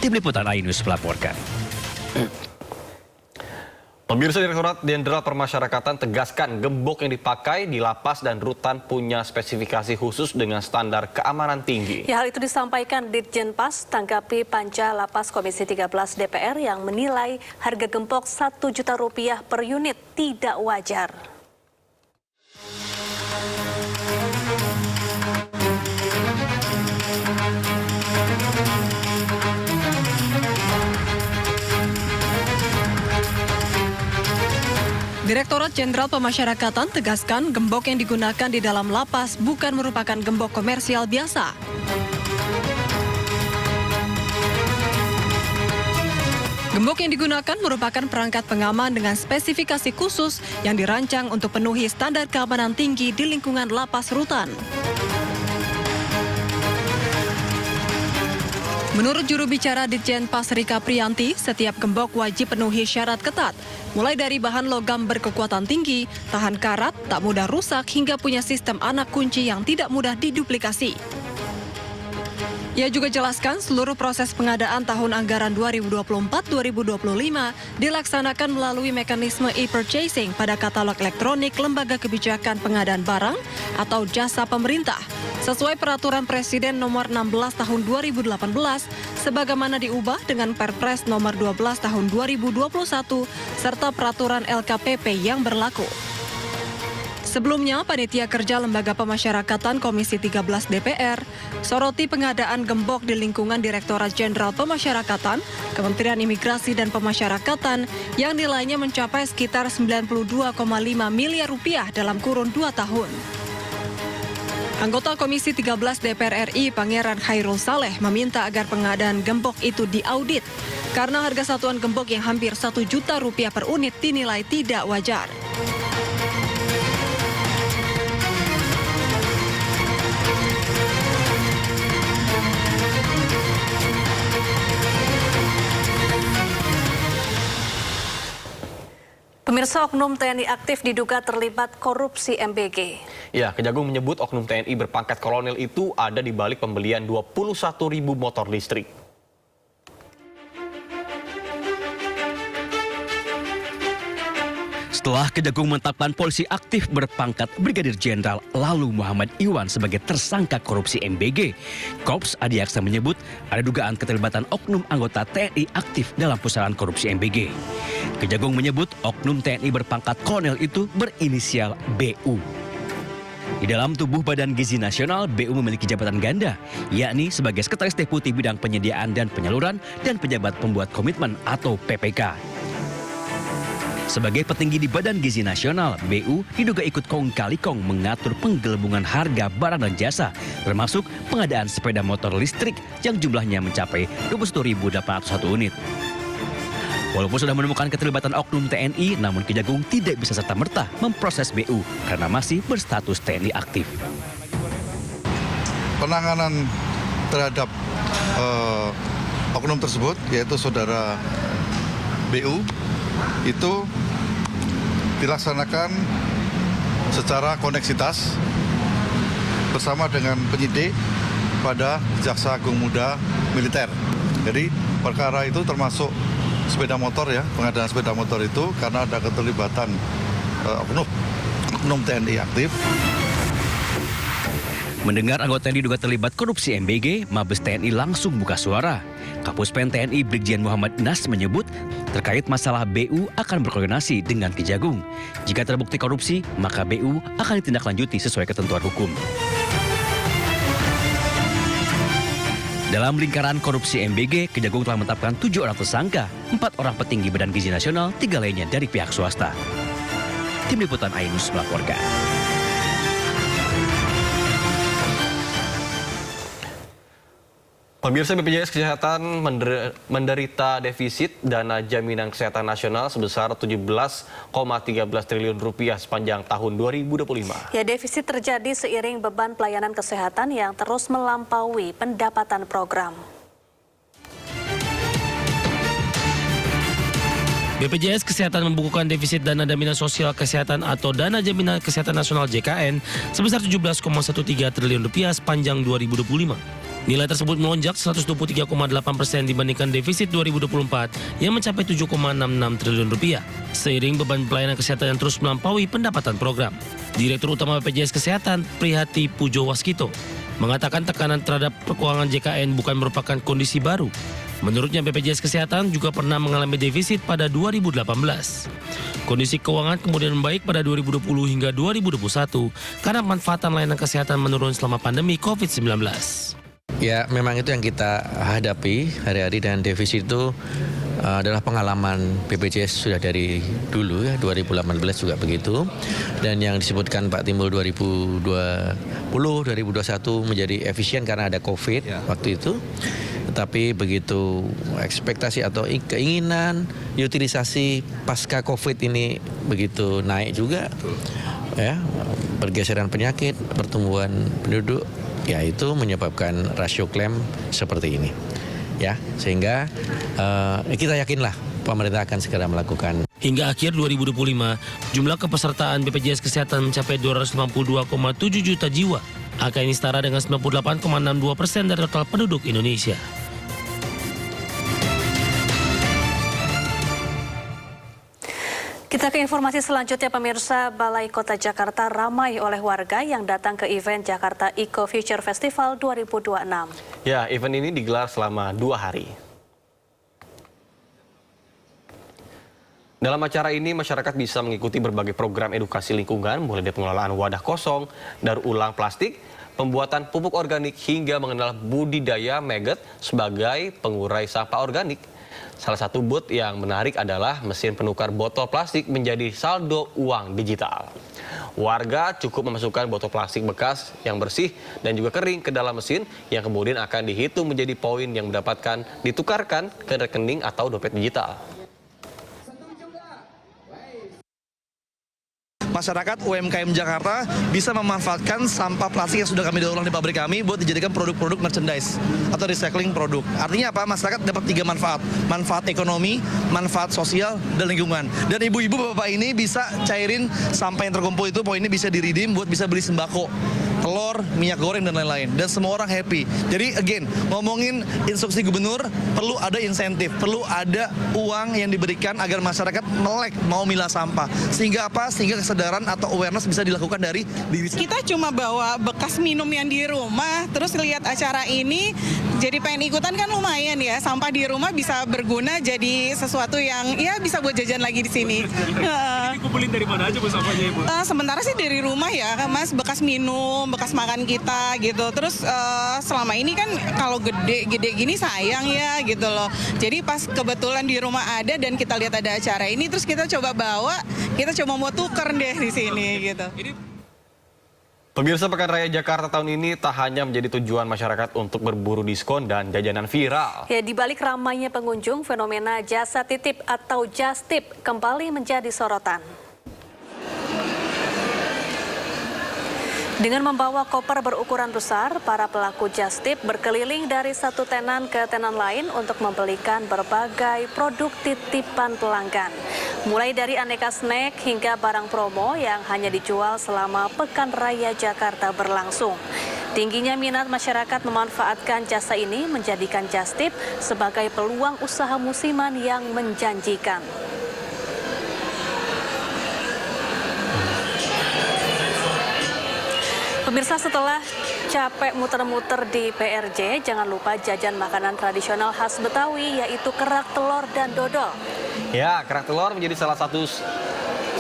Tim Liputan iNews melaporkan. Pemirsa, Direktorat Jenderal Pemasyarakatan tegaskan gembok yang dipakai di lapas dan rutan punya spesifikasi khusus dengan standar keamanan tinggi. Ya, hal itu disampaikan Ditjenpas tanggapi Panca Lapas Komisi 13 DPR yang menilai harga gembok Rp1.000.000 per unit tidak wajar. Direktorat Jenderal Pemasyarakatan tegaskan gembok yang digunakan di dalam lapas bukan merupakan gembok komersial biasa. Gembok yang digunakan merupakan perangkat pengaman dengan spesifikasi khusus yang dirancang untuk penuhi standar keamanan tinggi di lingkungan lapas rutan. Menurut juru bicara Ditjenpas Rika Priyanti, setiap gembok wajib penuhi syarat ketat, mulai dari bahan logam berkekuatan tinggi, tahan karat, tak mudah rusak, hingga punya sistem anak kunci yang tidak mudah diduplikasi. Ia juga jelaskan seluruh proses pengadaan tahun anggaran 2024-2025 dilaksanakan melalui mekanisme e-purchasing pada katalog elektronik Lembaga Kebijakan Pengadaan Barang atau Jasa Pemerintah, sesuai Peraturan Presiden Nomor 16 Tahun 2018, sebagaimana diubah dengan Perpres Nomor 12 Tahun 2021, serta Peraturan LKPP yang berlaku. Sebelumnya, Panitia Kerja Lembaga Pemasyarakatan Komisi 13 DPR soroti pengadaan gembok di lingkungan Direktorat Jenderal Pemasyarakatan, Kementerian Imigrasi dan Pemasyarakatan yang nilainya mencapai sekitar Rp92,5 miliar dalam kurun 2 tahun. Anggota Komisi 13 DPR RI Pangeran Khairul Saleh meminta agar pengadaan gembok itu diaudit karena harga satuan gembok yang hampir Rp1 juta per unit dinilai tidak wajar. Pemirsa, oknum TNI aktif diduga terlibat korupsi MBG. Ya, Kejagung menyebut oknum TNI berpangkat kolonel itu ada di balik pembelian 21.000 motor listrik. Setelah Kejagung menetapkan polisi aktif berpangkat Brigadir Jenderal Lalu Muhammad Iwan sebagai tersangka korupsi MBG, Korps Adi Aksa menyebut ada dugaan keterlibatan oknum anggota TNI aktif dalam pusaran korupsi MBG. Kejagung menyebut oknum TNI berpangkat kolonel itu berinisial BU. Di dalam tubuh Badan Gizi Nasional, BU memiliki jabatan ganda, yakni sebagai Sekretaris Deputi Bidang Penyediaan dan Penyaluran dan Pejabat Pembuat Komitmen atau PPK. Sebagai petinggi di Badan Gizi Nasional, BU diduga ikut kong-kali-kong mengatur penggelembungan harga barang dan jasa, termasuk pengadaan sepeda motor listrik yang jumlahnya mencapai 21.801 unit. Walaupun sudah menemukan keterlibatan oknum TNI, namun Kejagung tidak bisa serta-merta memproses BU karena masih berstatus TNI aktif. Penanganan terhadap oknum tersebut, yaitu saudara BU, itu dilaksanakan secara koneksitas bersama dengan penyidik pada Jaksa Agung Muda Militer. Jadi perkara itu termasuk sepeda motor ya, pengadaan sepeda motor itu karena ada keterlibatan oknum TNI aktif. Mendengar anggota yang diduga terlibat korupsi MBG, Mabes TNI langsung buka suara. Kapuspen TNI Brigjen Muhammad Nas menyebut terkait masalah BU akan berkoordinasi dengan Kejagung. Jika terbukti korupsi, maka BU akan ditindaklanjuti sesuai ketentuan hukum. Dalam lingkaran korupsi MBG, Kejagung telah menetapkan 7 orang tersangka, 4 orang petinggi Badan Gizi Nasional, 3 lainnya dari pihak swasta. Tim Liputan iNews melaporkan. Pemirsa, BPJS Kesehatan menderita defisit dana jaminan kesehatan nasional sebesar 17,13 triliun rupiah sepanjang tahun 2025. Ya, defisit terjadi seiring beban pelayanan kesehatan yang terus melampaui pendapatan program. BPJS Kesehatan membukukan defisit dana jaminan sosial kesehatan atau dana jaminan kesehatan nasional JKN sebesar 17,13 triliun rupiah sepanjang 2025. Nilai tersebut melonjak 123,8% dibandingkan defisit 2024 yang mencapai 7,66 triliun rupiah. Seiring beban pelayanan kesehatan yang terus melampaui pendapatan program. Direktur Utama BPJS Kesehatan, Prihati Pujo Waskito, mengatakan tekanan terhadap keuangan JKN bukan merupakan kondisi baru. Menurutnya BPJS Kesehatan juga pernah mengalami defisit pada 2018. Kondisi keuangan kemudian membaik pada 2020 hingga 2021 karena manfaatan layanan kesehatan menurun selama pandemi COVID-19. Ya, memang itu yang kita hadapi hari-hari, dan defisit itu adalah pengalaman BPJS sudah dari dulu ya, 2018 juga begitu. Dan yang disebutkan Pak Timbul 2020, 2021 menjadi efisien karena ada COVID waktu itu. Tetapi begitu ekspektasi atau keinginan utilisasi pasca COVID ini begitu naik juga, ya, pergeseran penyakit, pertumbuhan penduduk, ya itu menyebabkan rasio klaim seperti ini, ya, sehingga kita yakinlah pemerintah akan segera melakukan. Hingga akhir 2025, jumlah kepesertaan BPJS Kesehatan mencapai 252,7 juta jiwa. Angka ini setara dengan 98,62% dari total penduduk Indonesia. Kita ke informasi selanjutnya, pemirsa. Balai Kota Jakarta ramai oleh warga yang datang ke event Jakarta Eco Future Festival 2026. Ya, event ini digelar selama 2 hari. Dalam acara ini, masyarakat bisa mengikuti berbagai program edukasi lingkungan, mulai dari pengelolaan wadah kosong, daur ulang plastik, pembuatan pupuk organik, hingga mengenal budidaya maggot sebagai pengurai sampah organik. Salah satu booth yang menarik adalah mesin penukar botol plastik menjadi saldo uang digital. Warga cukup memasukkan botol plastik bekas yang bersih dan juga kering ke dalam mesin yang kemudian akan dihitung menjadi poin yang ditukarkan ke rekening atau dompet digital. Masyarakat UMKM Jakarta bisa memanfaatkan sampah plastik yang sudah kami daur ulang di pabrik kami buat dijadikan produk-produk merchandise atau recycling produk. Artinya apa? Masyarakat dapat 3 manfaat. Manfaat ekonomi, manfaat sosial, dan lingkungan. Dan ibu-ibu bapak ini bisa cairin sampah yang terkumpul itu, poinnya bisa di-redeem buat bisa beli sembako, telur, minyak goreng, dan lain-lain. Dan semua orang happy. Jadi again, ngomongin instruksi gubernur, perlu ada insentif, perlu ada uang yang diberikan agar masyarakat melek mau milah sampah. Sehingga apa? Sehingga kesadaran atau awareness bisa dilakukan dari diri sendiri. Kita cuma bawa bekas minum yang di rumah, terus lihat acara ini, jadi pengen ikutan kan lumayan ya. Sampah di rumah bisa berguna jadi sesuatu yang ya bisa buat jajan lagi di sini. Ini dikumpulin dari mana aja Bu sampahnya, Ibu? Sementara sih dari rumah ya, Mas, bekas minum, bekas makan kita gitu. Terus selama ini kan kalau gede-gede gini sayang ya gitu loh. Jadi pas kebetulan di rumah ada dan kita lihat ada acara ini, terus kita coba bawa, kita coba mau tuker deh di sini gitu. Pemirsa, Pekan Raya Jakarta tahun ini tak hanya menjadi tujuan masyarakat untuk berburu diskon dan jajanan viral. Ya, di balik ramainya pengunjung, fenomena jasa titip atau just tip kembali menjadi sorotan. Dengan membawa koper berukuran besar, para pelaku just tip berkeliling dari satu tenan ke tenan lain untuk membelikan berbagai produk titipan pelanggan. Mulai dari aneka snack hingga barang promo yang hanya dijual selama Pekan Raya Jakarta berlangsung. Tingginya minat masyarakat memanfaatkan jasa ini menjadikan just tip sebagai peluang usaha musiman yang menjanjikan. Pemirsa, setelah capek muter-muter di PRJ, jangan lupa jajan makanan tradisional khas Betawi, yaitu kerak telur dan dodol. Ya, kerak telur menjadi salah satu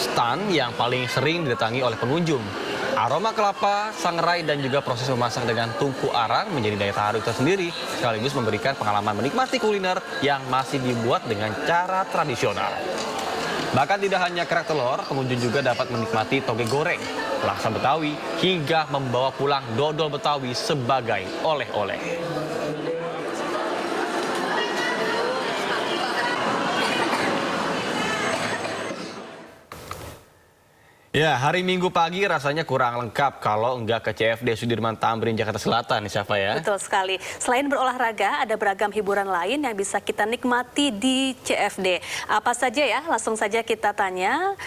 stand yang paling sering didatangi oleh pengunjung. Aroma kelapa, sangrai, dan juga proses memasak dengan tungku arang menjadi daya tarik tersendiri, sekaligus memberikan pengalaman menikmati kuliner yang masih dibuat dengan cara tradisional. Bahkan tidak hanya kerak telur, pengunjung juga dapat menikmati toge goreng, laksa Betawi, hingga membawa pulang dodol Betawi sebagai oleh-oleh. Ya, hari Minggu pagi rasanya kurang lengkap kalau enggak ke CFD Sudirman Tamrin, Jakarta Selatan, siapa ya? Betul sekali. Selain berolahraga, ada beragam hiburan lain yang bisa kita nikmati di CFD. Apa saja ya? Langsung saja kita tanya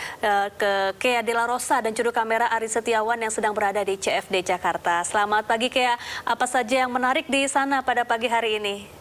ke Kea Dela Rosa dan juru kamera Ari Setiawan yang sedang berada di CFD Jakarta. Selamat pagi Kea, apa saja yang menarik di sana pada pagi hari ini?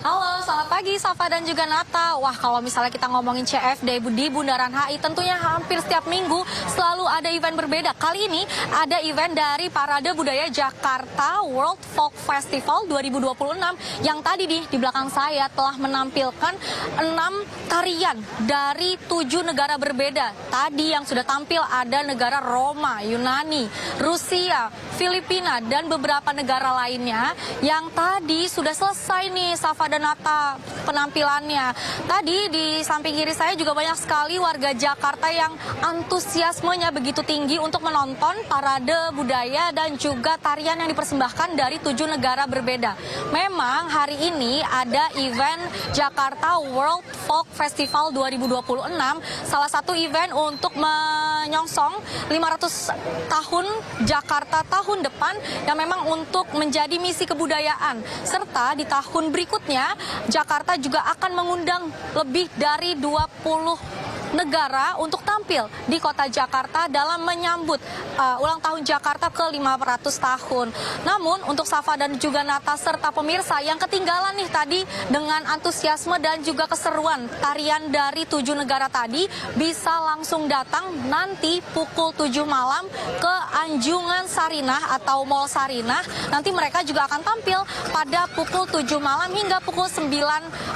Halo, selamat pagi Safa dan juga Nata. Wah, kalau misalnya kita ngomongin CFD di Bundaran HI, tentunya hampir setiap minggu selalu ada event berbeda. Kali ini ada event dari Parade Budaya Jakarta World Folk Festival 2026 yang tadi di belakang saya telah menampilkan 6 tarian dari 7 negara berbeda. Tadi yang sudah tampil ada negara Roma, Yunani, Rusia, Filipina, dan beberapa negara lainnya yang tadi sudah selesai nih Safa dan Nata penampilannya. Tadi di samping kiri saya juga banyak sekali warga Jakarta yang antusiasmenya begitu tinggi untuk menonton parade budaya dan juga tarian yang dipersembahkan dari 7 negara berbeda. Memang hari ini ada event Jakarta World Folk Festival 2026, salah satu event untuk menyongsong 500 tahun Jakarta tahun depan yang memang untuk menjadi misi kebudayaan. Serta di tahun berikutnya Jakarta juga akan mengundang lebih dari 20 negara untuk tampil di kota Jakarta dalam menyambut ulang tahun Jakarta ke-500 tahun. Namun untuk Safa dan juga Nata serta pemirsa yang ketinggalan nih tadi dengan antusiasme dan juga keseruan tarian dari 7 negara tadi bisa langsung datang nanti pukul 7 malam ke Anjungan Sarinah atau Mall Sarinah. Nanti mereka juga akan tampil pada pukul 7 malam hingga pukul 9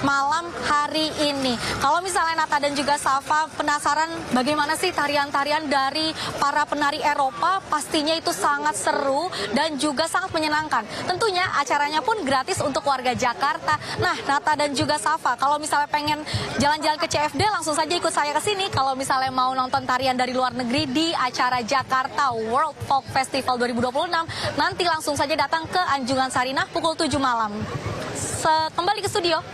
malam hari ini. Kalau misalnya Nata dan juga Safa penasaran bagaimana sih tarian-tarian dari para penari Eropa, pastinya itu sangat seru dan juga sangat menyenangkan. Tentunya acaranya pun gratis untuk warga Jakarta. Nah, Nata dan juga Safa, kalau misalnya pengen jalan-jalan ke CFD, langsung saja ikut saya ke sini. Kalau misalnya mau nonton tarian dari luar negeri di acara Jakarta World Folk Festival 2026, nanti langsung saja datang ke Anjungan Sarinah pukul 7 malam. Kembali ke studio.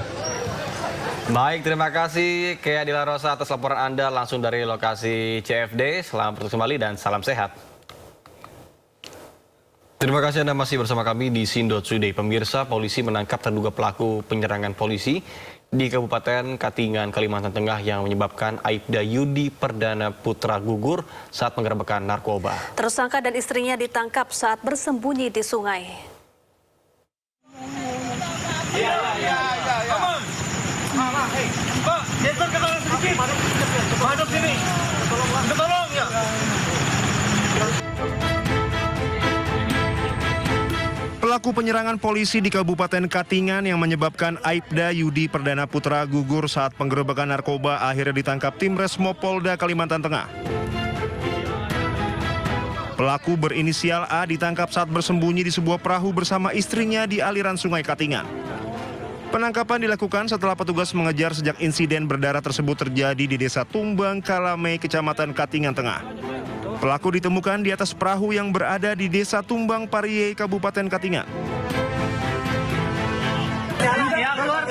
Baik, terima kasih Kea Dela Rosa atas laporan Anda langsung dari lokasi CFD. Selamat bertugas kembali dan salam sehat. Terima kasih Anda masih bersama kami di Sindo Today. Pemirsa, polisi menangkap terduga pelaku penyerangan polisi di Kabupaten Katingan, Kalimantan Tengah yang menyebabkan Aibda Yudi Perdana Putra gugur saat penggerebekan narkoba. Tersangka dan istrinya ditangkap saat bersembunyi di sungai. Pak, geser ke kanan sedikit. Hadap sini. Tolong ya. Pelaku penyerangan polisi di Kabupaten Katingan yang menyebabkan Aibda Yudi Perdana Putra gugur saat penggerebekan narkoba akhirnya ditangkap tim Resmo Polda Kalimantan Tengah. Pelaku berinisial A ditangkap saat bersembunyi di sebuah perahu bersama istrinya di aliran Sungai Katingan. Penangkapan dilakukan setelah petugas mengejar sejak insiden berdarah tersebut terjadi di Desa Tumbang Kalame, Kecamatan Katingan Tengah. Pelaku ditemukan di atas perahu yang berada di Desa Tumbang Pariye, Kabupaten Katingan. Ya, keluar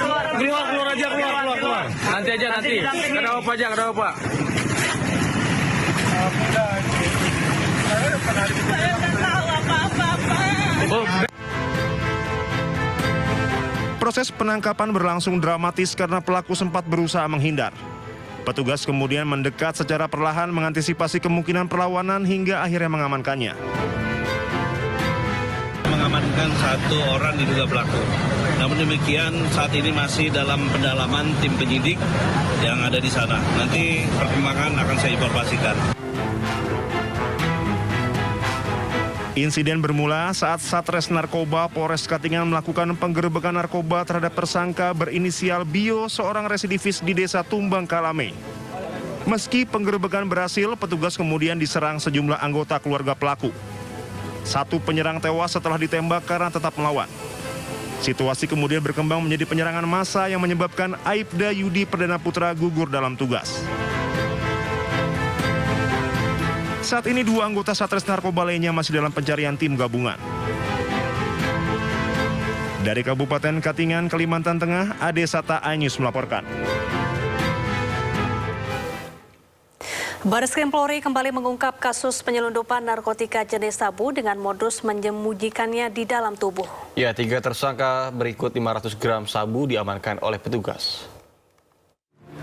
aja, keluar. Nanti aja, nanti. Ada apa aja, ada apa. Saya nggak tahu apa-apa. Proses penangkapan berlangsung dramatis karena pelaku sempat berusaha menghindar. Petugas kemudian mendekat secara perlahan mengantisipasi kemungkinan perlawanan hingga akhirnya mengamankannya. Mengamankan 1 orang diduga pelaku. Namun demikian saat ini masih dalam pendalaman tim penyidik yang ada di sana. Nanti perkembangan akan saya informasikan. Insiden bermula saat Satres Narkoba Polres Katingan melakukan penggerebekan narkoba terhadap tersangka berinisial Bio, seorang residivis di Desa Tumbang Kalame. Meski penggerebekan berhasil, petugas kemudian diserang sejumlah anggota keluarga pelaku. 1 penyerang tewas setelah ditembak karena tetap melawan. Situasi kemudian berkembang menjadi penyerangan massa yang menyebabkan Aibda Yudi Perdana Putra gugur dalam tugas. Saat ini 2 anggota Satres Narkoba lainnya masih dalam pencarian tim gabungan. Dari Kabupaten Katingan, Kalimantan Tengah, Ade Sata Anyus melaporkan. Bareskrim Polri kembali mengungkap kasus penyelundupan narkotika jenis sabu dengan modus menyembunyikannya di dalam tubuh. Ya, 3 tersangka berikut 500 gram sabu diamankan oleh petugas.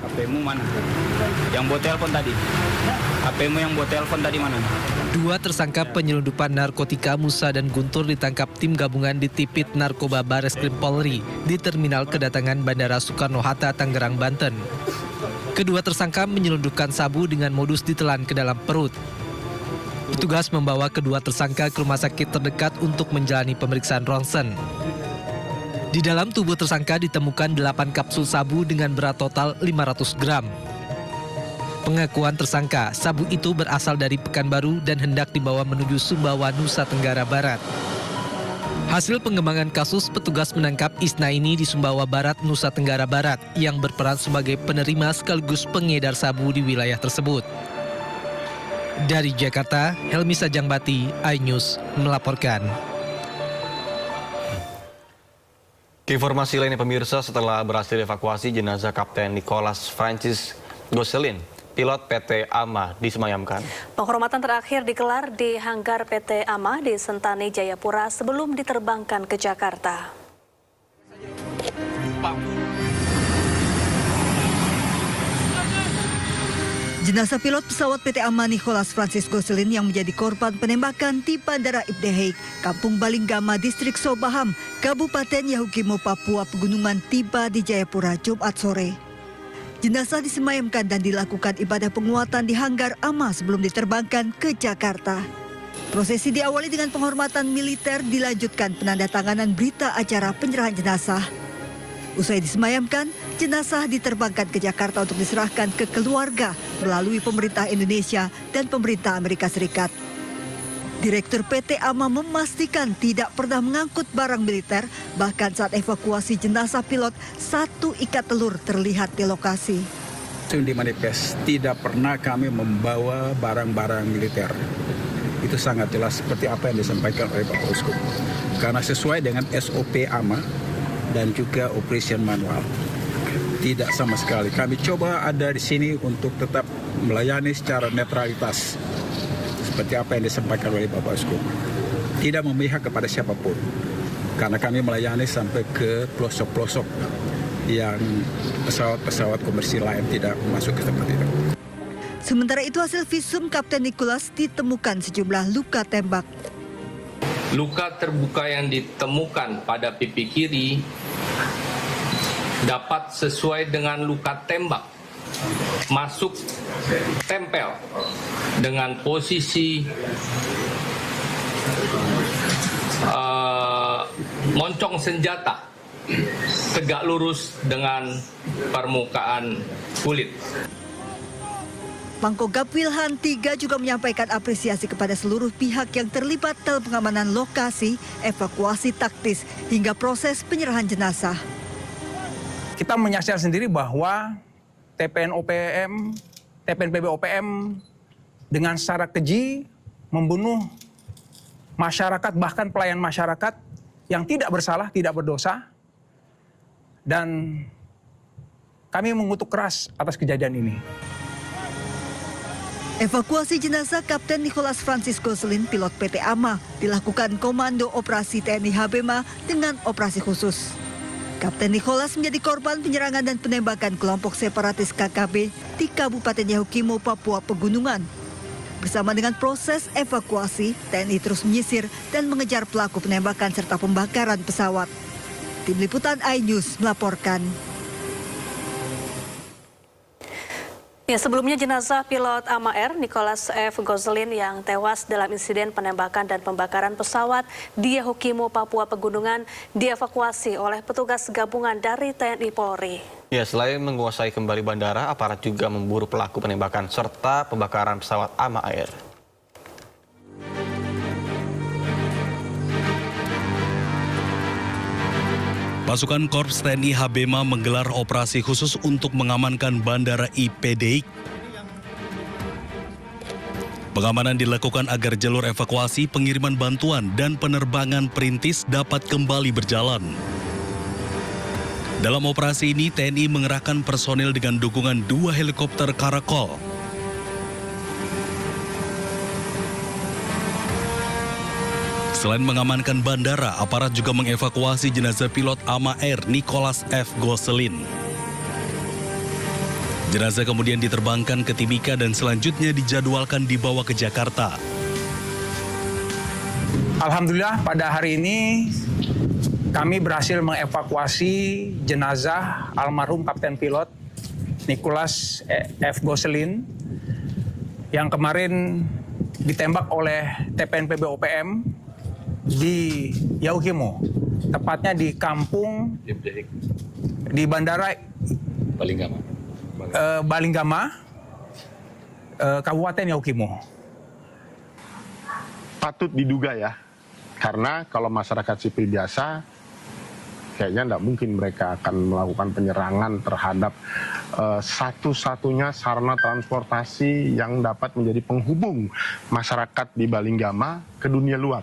HP-mu mana? Yang buat telepon tadi? HP-mu yang buat telepon tadi mana? 2 tersangka penyelundupan narkotika Musa dan Guntur ditangkap tim gabungan di Tipit Narkoba Bareskrim Polri di Terminal Kedatangan Bandara Soekarno-Hatta, Tangerang, Banten. Kedua tersangka menyelundupkan sabu dengan modus ditelan ke dalam perut. Petugas membawa kedua tersangka ke rumah sakit terdekat untuk menjalani pemeriksaan ronsen. Di dalam tubuh tersangka ditemukan 8 kapsul sabu dengan berat total 500 gram. Pengakuan tersangka, sabu itu berasal dari Pekanbaru dan hendak dibawa menuju Sumbawa, Nusa Tenggara Barat. Hasil pengembangan kasus, petugas menangkap Isnaini di Sumbawa Barat, Nusa Tenggara Barat yang berperan sebagai penerima sekaligus pengedar sabu di wilayah tersebut. Dari Jakarta, Helmi Sajangbati, iNews melaporkan. Informasi lainnya pemirsa, setelah berhasil evakuasi jenazah Kapten Nicholas Francis Gosselin, pilot PT AMA disemayamkan. Penghormatan terakhir digelar di hanggar PT AMA di Sentani, Jayapura sebelum diterbangkan ke Jakarta. Jenazah pilot pesawat PT AMA Nicholas Francis Gosselin yang menjadi korban penembakan di Bandara Ibn Haik, Kampung Balinggama, Distrik Sobaham, Kabupaten Yahukimo, Papua Pegunungan tiba di Jayapura Jumat sore. Jenazah disemayamkan dan dilakukan ibadah penguatan di hanggar AMA sebelum diterbangkan ke Jakarta. Prosesi diawali dengan penghormatan militer, dilanjutkan penandatanganan berita acara penyerahan jenazah. Usai disemayamkan, jenazah diterbangkan ke Jakarta untuk diserahkan ke keluarga melalui pemerintah Indonesia dan pemerintah Amerika Serikat. Direktur PT AMA memastikan tidak pernah mengangkut barang militer, bahkan saat evakuasi jenazah pilot, 1 ikat telur terlihat di lokasi. Di manifest, tidak pernah kami membawa barang-barang militer. Itu sangat jelas seperti apa yang disampaikan oleh Bapak Uskup. Karena sesuai dengan SOP AMA dan juga operation manual. Tidak sama sekali. Kami coba ada di sini untuk tetap melayani secara netralitas. Seperti apa yang disampaikan oleh Bapak Uskup. Tidak memihak kepada siapapun. Karena kami melayani sampai ke pelosok-pelosok yang pesawat-pesawat komersil lain tidak masuk ke tempat itu. Sementara itu hasil visum Kapten Nicholas ditemukan sejumlah luka tembak. Luka terbuka yang ditemukan pada pipi kiri dapat sesuai dengan luka tembak masuk tempel dengan posisi moncong senjata tegak lurus dengan permukaan kulit. Pangkogap Wilhan III juga menyampaikan apresiasi kepada seluruh pihak yang terlibat dalam pengamanan lokasi, evakuasi taktis, hingga proses penyerahan jenazah. Kita menyaksikan sendiri bahwa TPNPB OPM dengan secara keji membunuh masyarakat, bahkan pelayan masyarakat yang tidak bersalah, tidak berdosa. Dan kami mengutuk keras atas kejadian ini. Evakuasi jenazah Kapten Nicholas Francis Gosselin, pilot PT AMA, dilakukan Komando Operasi TNI HBMA dengan operasi khusus. Kapten Nicholas menjadi korban penyerangan dan penembakan kelompok separatis KKB di Kabupaten Yahukimo, Papua Pegunungan. Bersama dengan proses evakuasi, TNI terus menyisir dan mengejar pelaku penembakan serta pembakaran pesawat. Tim Liputan iNews melaporkan. Ya, sebelumnya jenazah pilot AMA Air Nicholas F. Gosselin yang tewas dalam insiden penembakan dan pembakaran pesawat di Yahukimo, Papua Pegunungan dievakuasi oleh petugas gabungan dari TNI Polri. Ya, selain menguasai kembali bandara, aparat juga memburu pelaku penembakan serta pembakaran pesawat AMA Air. Pasukan Korps TNI HBMA menggelar operasi khusus untuk mengamankan Bandara IPDIK. Pengamanan dilakukan agar jalur evakuasi, pengiriman bantuan, dan penerbangan perintis dapat kembali berjalan. Dalam operasi ini, TNI mengerahkan personil dengan dukungan 2 helikopter Karakol. Selain mengamankan bandara, aparat juga mengevakuasi jenazah pilot AMA Air Nicholas F. Gosselin. Jenazah kemudian diterbangkan ke Timika dan selanjutnya dijadwalkan dibawa ke Jakarta. Alhamdulillah pada hari ini kami berhasil mengevakuasi jenazah almarhum Kapten Pilot Nicholas F. Gosselin yang kemarin ditembak oleh TPNP BOPM di Yaukimo, tepatnya di kampung di Bandara Balinggama, Kabupaten Yaukimo. Patut diduga ya, karena kalau masyarakat sipil biasa, kayaknya tidak mungkin mereka akan melakukan penyerangan terhadap satu-satunya sarana transportasi yang dapat menjadi penghubung masyarakat di Balinggama ke dunia luar.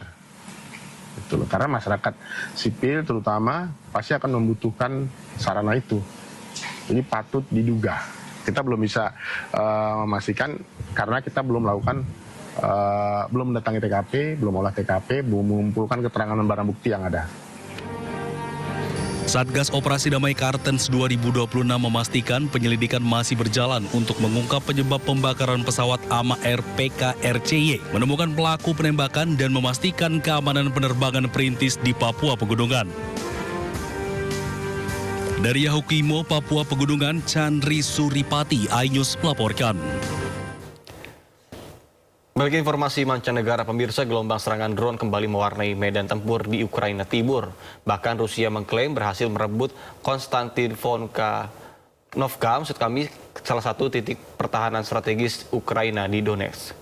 Betul, karena masyarakat sipil terutama pasti akan membutuhkan sarana itu. Jadi patut diduga. Kita belum bisa memastikan karena kita belum melakukan, belum mendatangi TKP, belum olah TKP, belum mengumpulkan keterangan dan barang bukti yang ada. Satgas Operasi Damai Kartens 2026 memastikan penyelidikan masih berjalan untuk mengungkap penyebab pembakaran pesawat AMA Air PKRCY, menemukan pelaku penembakan dan memastikan keamanan penerbangan perintis di Papua Pegunungan. Dari Yaukimo, Papua Pegunungan, Chandri Suripati, iNews melaporkan. Bagi informasi mancanegara, pemirsa, gelombang serangan drone kembali mewarnai medan tempur di Ukraina Timur. Bahkan Rusia mengklaim berhasil merebut Konstantinovka, salah satu titik pertahanan strategis Ukraina di Donetsk.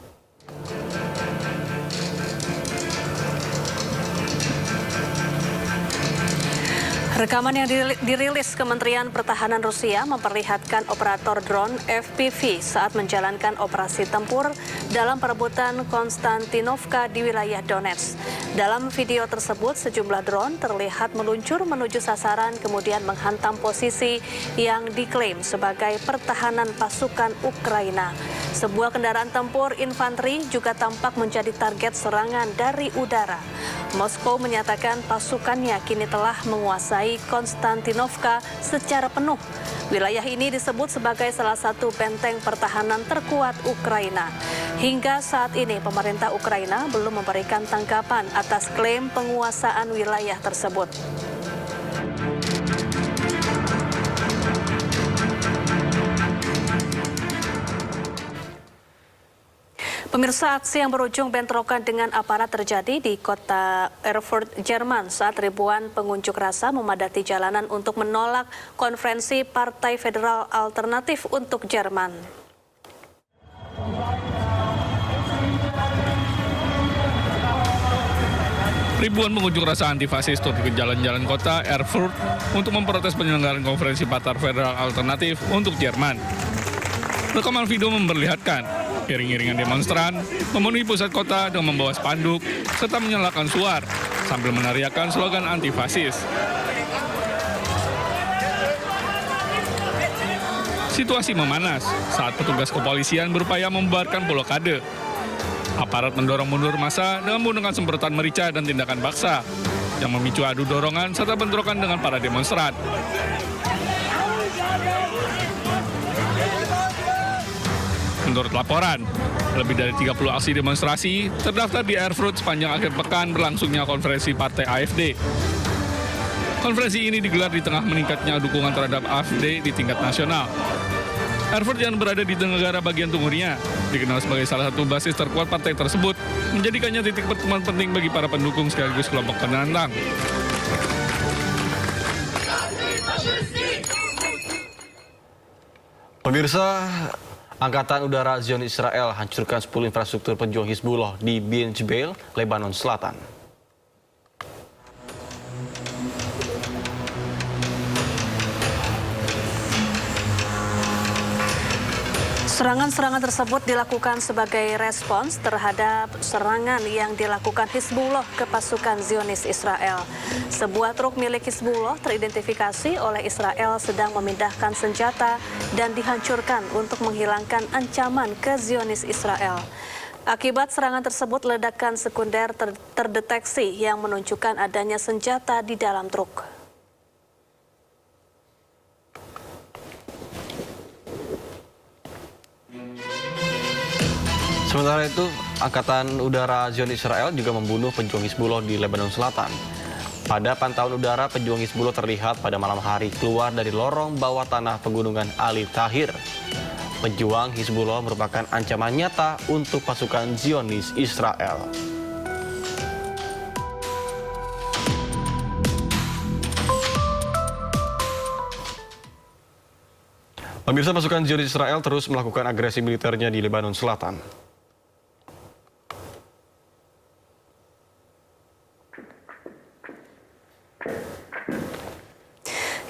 Rekaman yang dirilis Kementerian Pertahanan Rusia memperlihatkan operator drone FPV saat menjalankan operasi tempur dalam perebutan Konstantinovka di wilayah Donetsk. Dalam video tersebut, sejumlah drone terlihat meluncur menuju sasaran kemudian menghantam posisi yang diklaim sebagai pertahanan pasukan Ukraina. Sebuah kendaraan tempur infanteri juga tampak menjadi target serangan dari udara. Moskow menyatakan pasukannya kini telah menguasai Konstantinovka secara penuh. Wilayah ini disebut sebagai salah satu benteng pertahanan terkuat Ukraina. Hingga saat ini pemerintah Ukraina belum memberikan tanggapan atas klaim penguasaan wilayah tersebut. Pemirsa, aksi yang berujung bentrokan dengan aparat terjadi di kota Erfurt, Jerman saat ribuan pengunjuk rasa memadati jalanan untuk menolak konferensi Partai Federal Alternatif untuk Jerman. Ribuan pengunjuk rasa antifasis turun ke jalan-jalan kota Erfurt untuk memprotes penyelenggaraan konferensi Partai Federal Alternatif untuk Jerman. Rekaman video memperlihatkan iring-iringan demonstran memenuhi pusat kota dengan membawa spanduk serta menyalakan suar sambil menariakan slogan antifasis. Situasi memanas saat petugas kepolisian berupaya membubarkan blokade. Aparat mendorong mundur massa dengan menggunakan semprotan merica dan tindakan paksa yang memicu adu dorongan serta bentrokan dengan para demonstran. Menurut laporan, lebih dari 30 aksi demonstrasi terdaftar di Erfurt sepanjang akhir pekan berlangsungnya konferensi partai AfD. Konferensi ini digelar di tengah meningkatnya dukungan terhadap AfD di tingkat nasional. Erfurt yang berada di negara bagian timurnya, dikenal sebagai salah satu basis terkuat partai tersebut, menjadikannya titik pertemuan penting bagi para pendukung sekaligus kelompok penantang. Pemirsa, Angkatan Udara Zionis Israel hancurkan 10 infrastruktur pejuang Hizbullah di Bin Jbeil, Lebanon Selatan. Serangan-serangan tersebut dilakukan sebagai respons terhadap serangan yang dilakukan Hizbullah ke pasukan Zionis Israel. Sebuah truk milik Hizbullah teridentifikasi oleh Israel sedang memindahkan senjata dan dihancurkan untuk menghilangkan ancaman ke Zionis Israel. Akibat serangan tersebut, ledakan sekunder terdeteksi yang menunjukkan adanya senjata di dalam truk. Sementara itu, Angkatan Udara Zionis Israel juga membunuh pejuang Hizbullah di Lebanon Selatan. Pada pantauan udara, pejuang Hizbullah terlihat pada malam hari keluar dari lorong bawah tanah pegunungan Ali Tahir. Pejuang Hizbullah merupakan ancaman nyata untuk pasukan Zionis Israel. Pemirsa, pasukan Zionis Israel terus melakukan agresi militernya di Lebanon Selatan.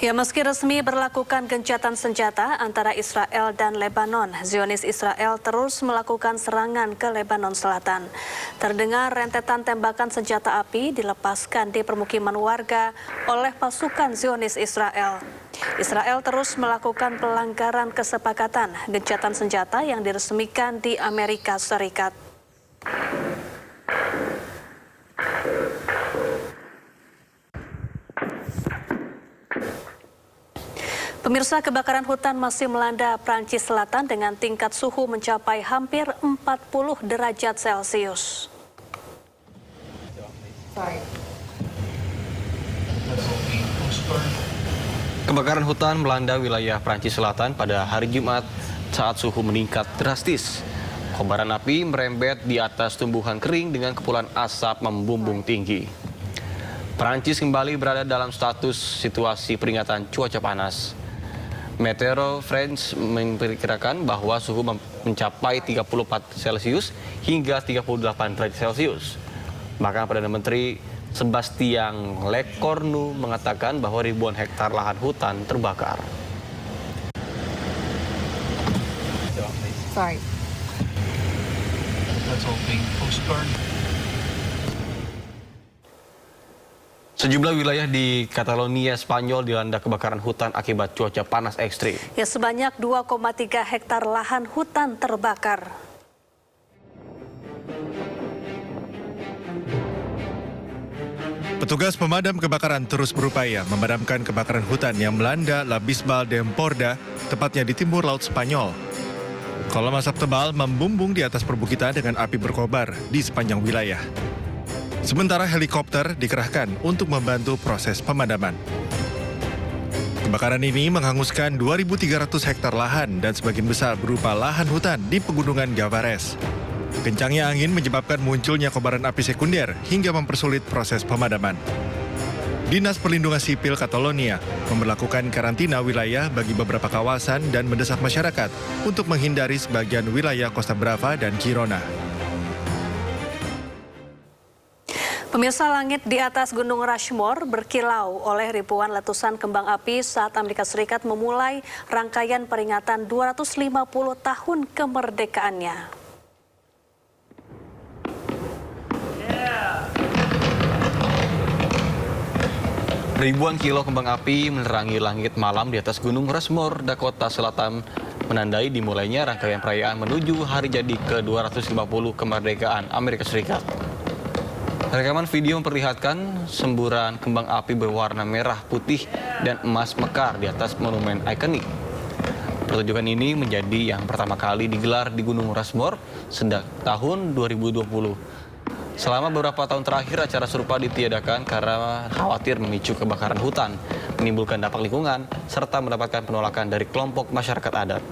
Ya, meski resmi berlakukan gencatan senjata antara Israel dan Lebanon, Zionis Israel terus melakukan serangan ke Lebanon Selatan. Terdengar rentetan tembakan senjata api dilepaskan di permukiman warga oleh pasukan Zionis Israel. Israel terus melakukan pelanggaran kesepakatan gencatan senjata yang diresmikan di Amerika Serikat. Pemirsa, kebakaran hutan masih melanda Prancis Selatan dengan tingkat suhu mencapai hampir 40 derajat Celcius. Kebakaran hutan melanda wilayah Prancis Selatan pada hari Jumat saat suhu meningkat drastis. Kobaran api merembet di atas tumbuhan kering dengan kepulan asap membumbung tinggi. Prancis kembali berada dalam status situasi peringatan cuaca panas. Meteo France memperkirakan bahwa suhu mencapai 34 Celcius hingga 38 derajat Celcius. Bahkan Perdana Menteri Sebastian Lecornu mengatakan bahwa ribuan hektar lahan hutan terbakar. Sejumlah wilayah di Catalonia, Spanyol dilanda kebakaran hutan akibat cuaca panas ekstrim. Ya, sebanyak 2,3 hektar lahan hutan terbakar. Petugas pemadam kebakaran terus berupaya memadamkan kebakaran hutan yang melanda La Bisbal de Empordà, tepatnya di timur laut Spanyol. Kolom asap tebal membumbung di atas perbukitan dengan api berkobar di sepanjang wilayah. Sementara helikopter dikerahkan untuk membantu proses pemadaman. Kebakaran ini menghanguskan 2.300 hektar lahan dan sebagian besar berupa lahan hutan di pegunungan Gavares. Kencangnya angin menyebabkan munculnya kobaran api sekunder hingga mempersulit proses pemadaman. Dinas Perlindungan Sipil Catalonia memberlakukan karantina wilayah bagi beberapa kawasan dan mendesak masyarakat untuk menghindari sebagian wilayah Costa Brava dan Girona. Pemirsa, langit di atas Gunung Rushmore berkilau oleh ribuan letusan kembang api saat Amerika Serikat memulai rangkaian peringatan 250 tahun kemerdekaannya. Ribuan kilo kembang api menerangi langit malam di atas Gunung Rushmore, Dakota Selatan, menandai dimulainya rangkaian perayaan menuju hari jadi ke-250 kemerdekaan Amerika Serikat. Rekaman video memperlihatkan semburan kembang api berwarna merah, putih, dan emas mekar di atas monumen ikonik. Pertunjukan ini menjadi yang pertama kali digelar di Gunung Rushmore sejak tahun 2020. Selama beberapa tahun terakhir, acara serupa ditiadakan karena khawatir memicu kebakaran hutan, menimbulkan dampak lingkungan, serta mendapatkan penolakan dari kelompok masyarakat adat.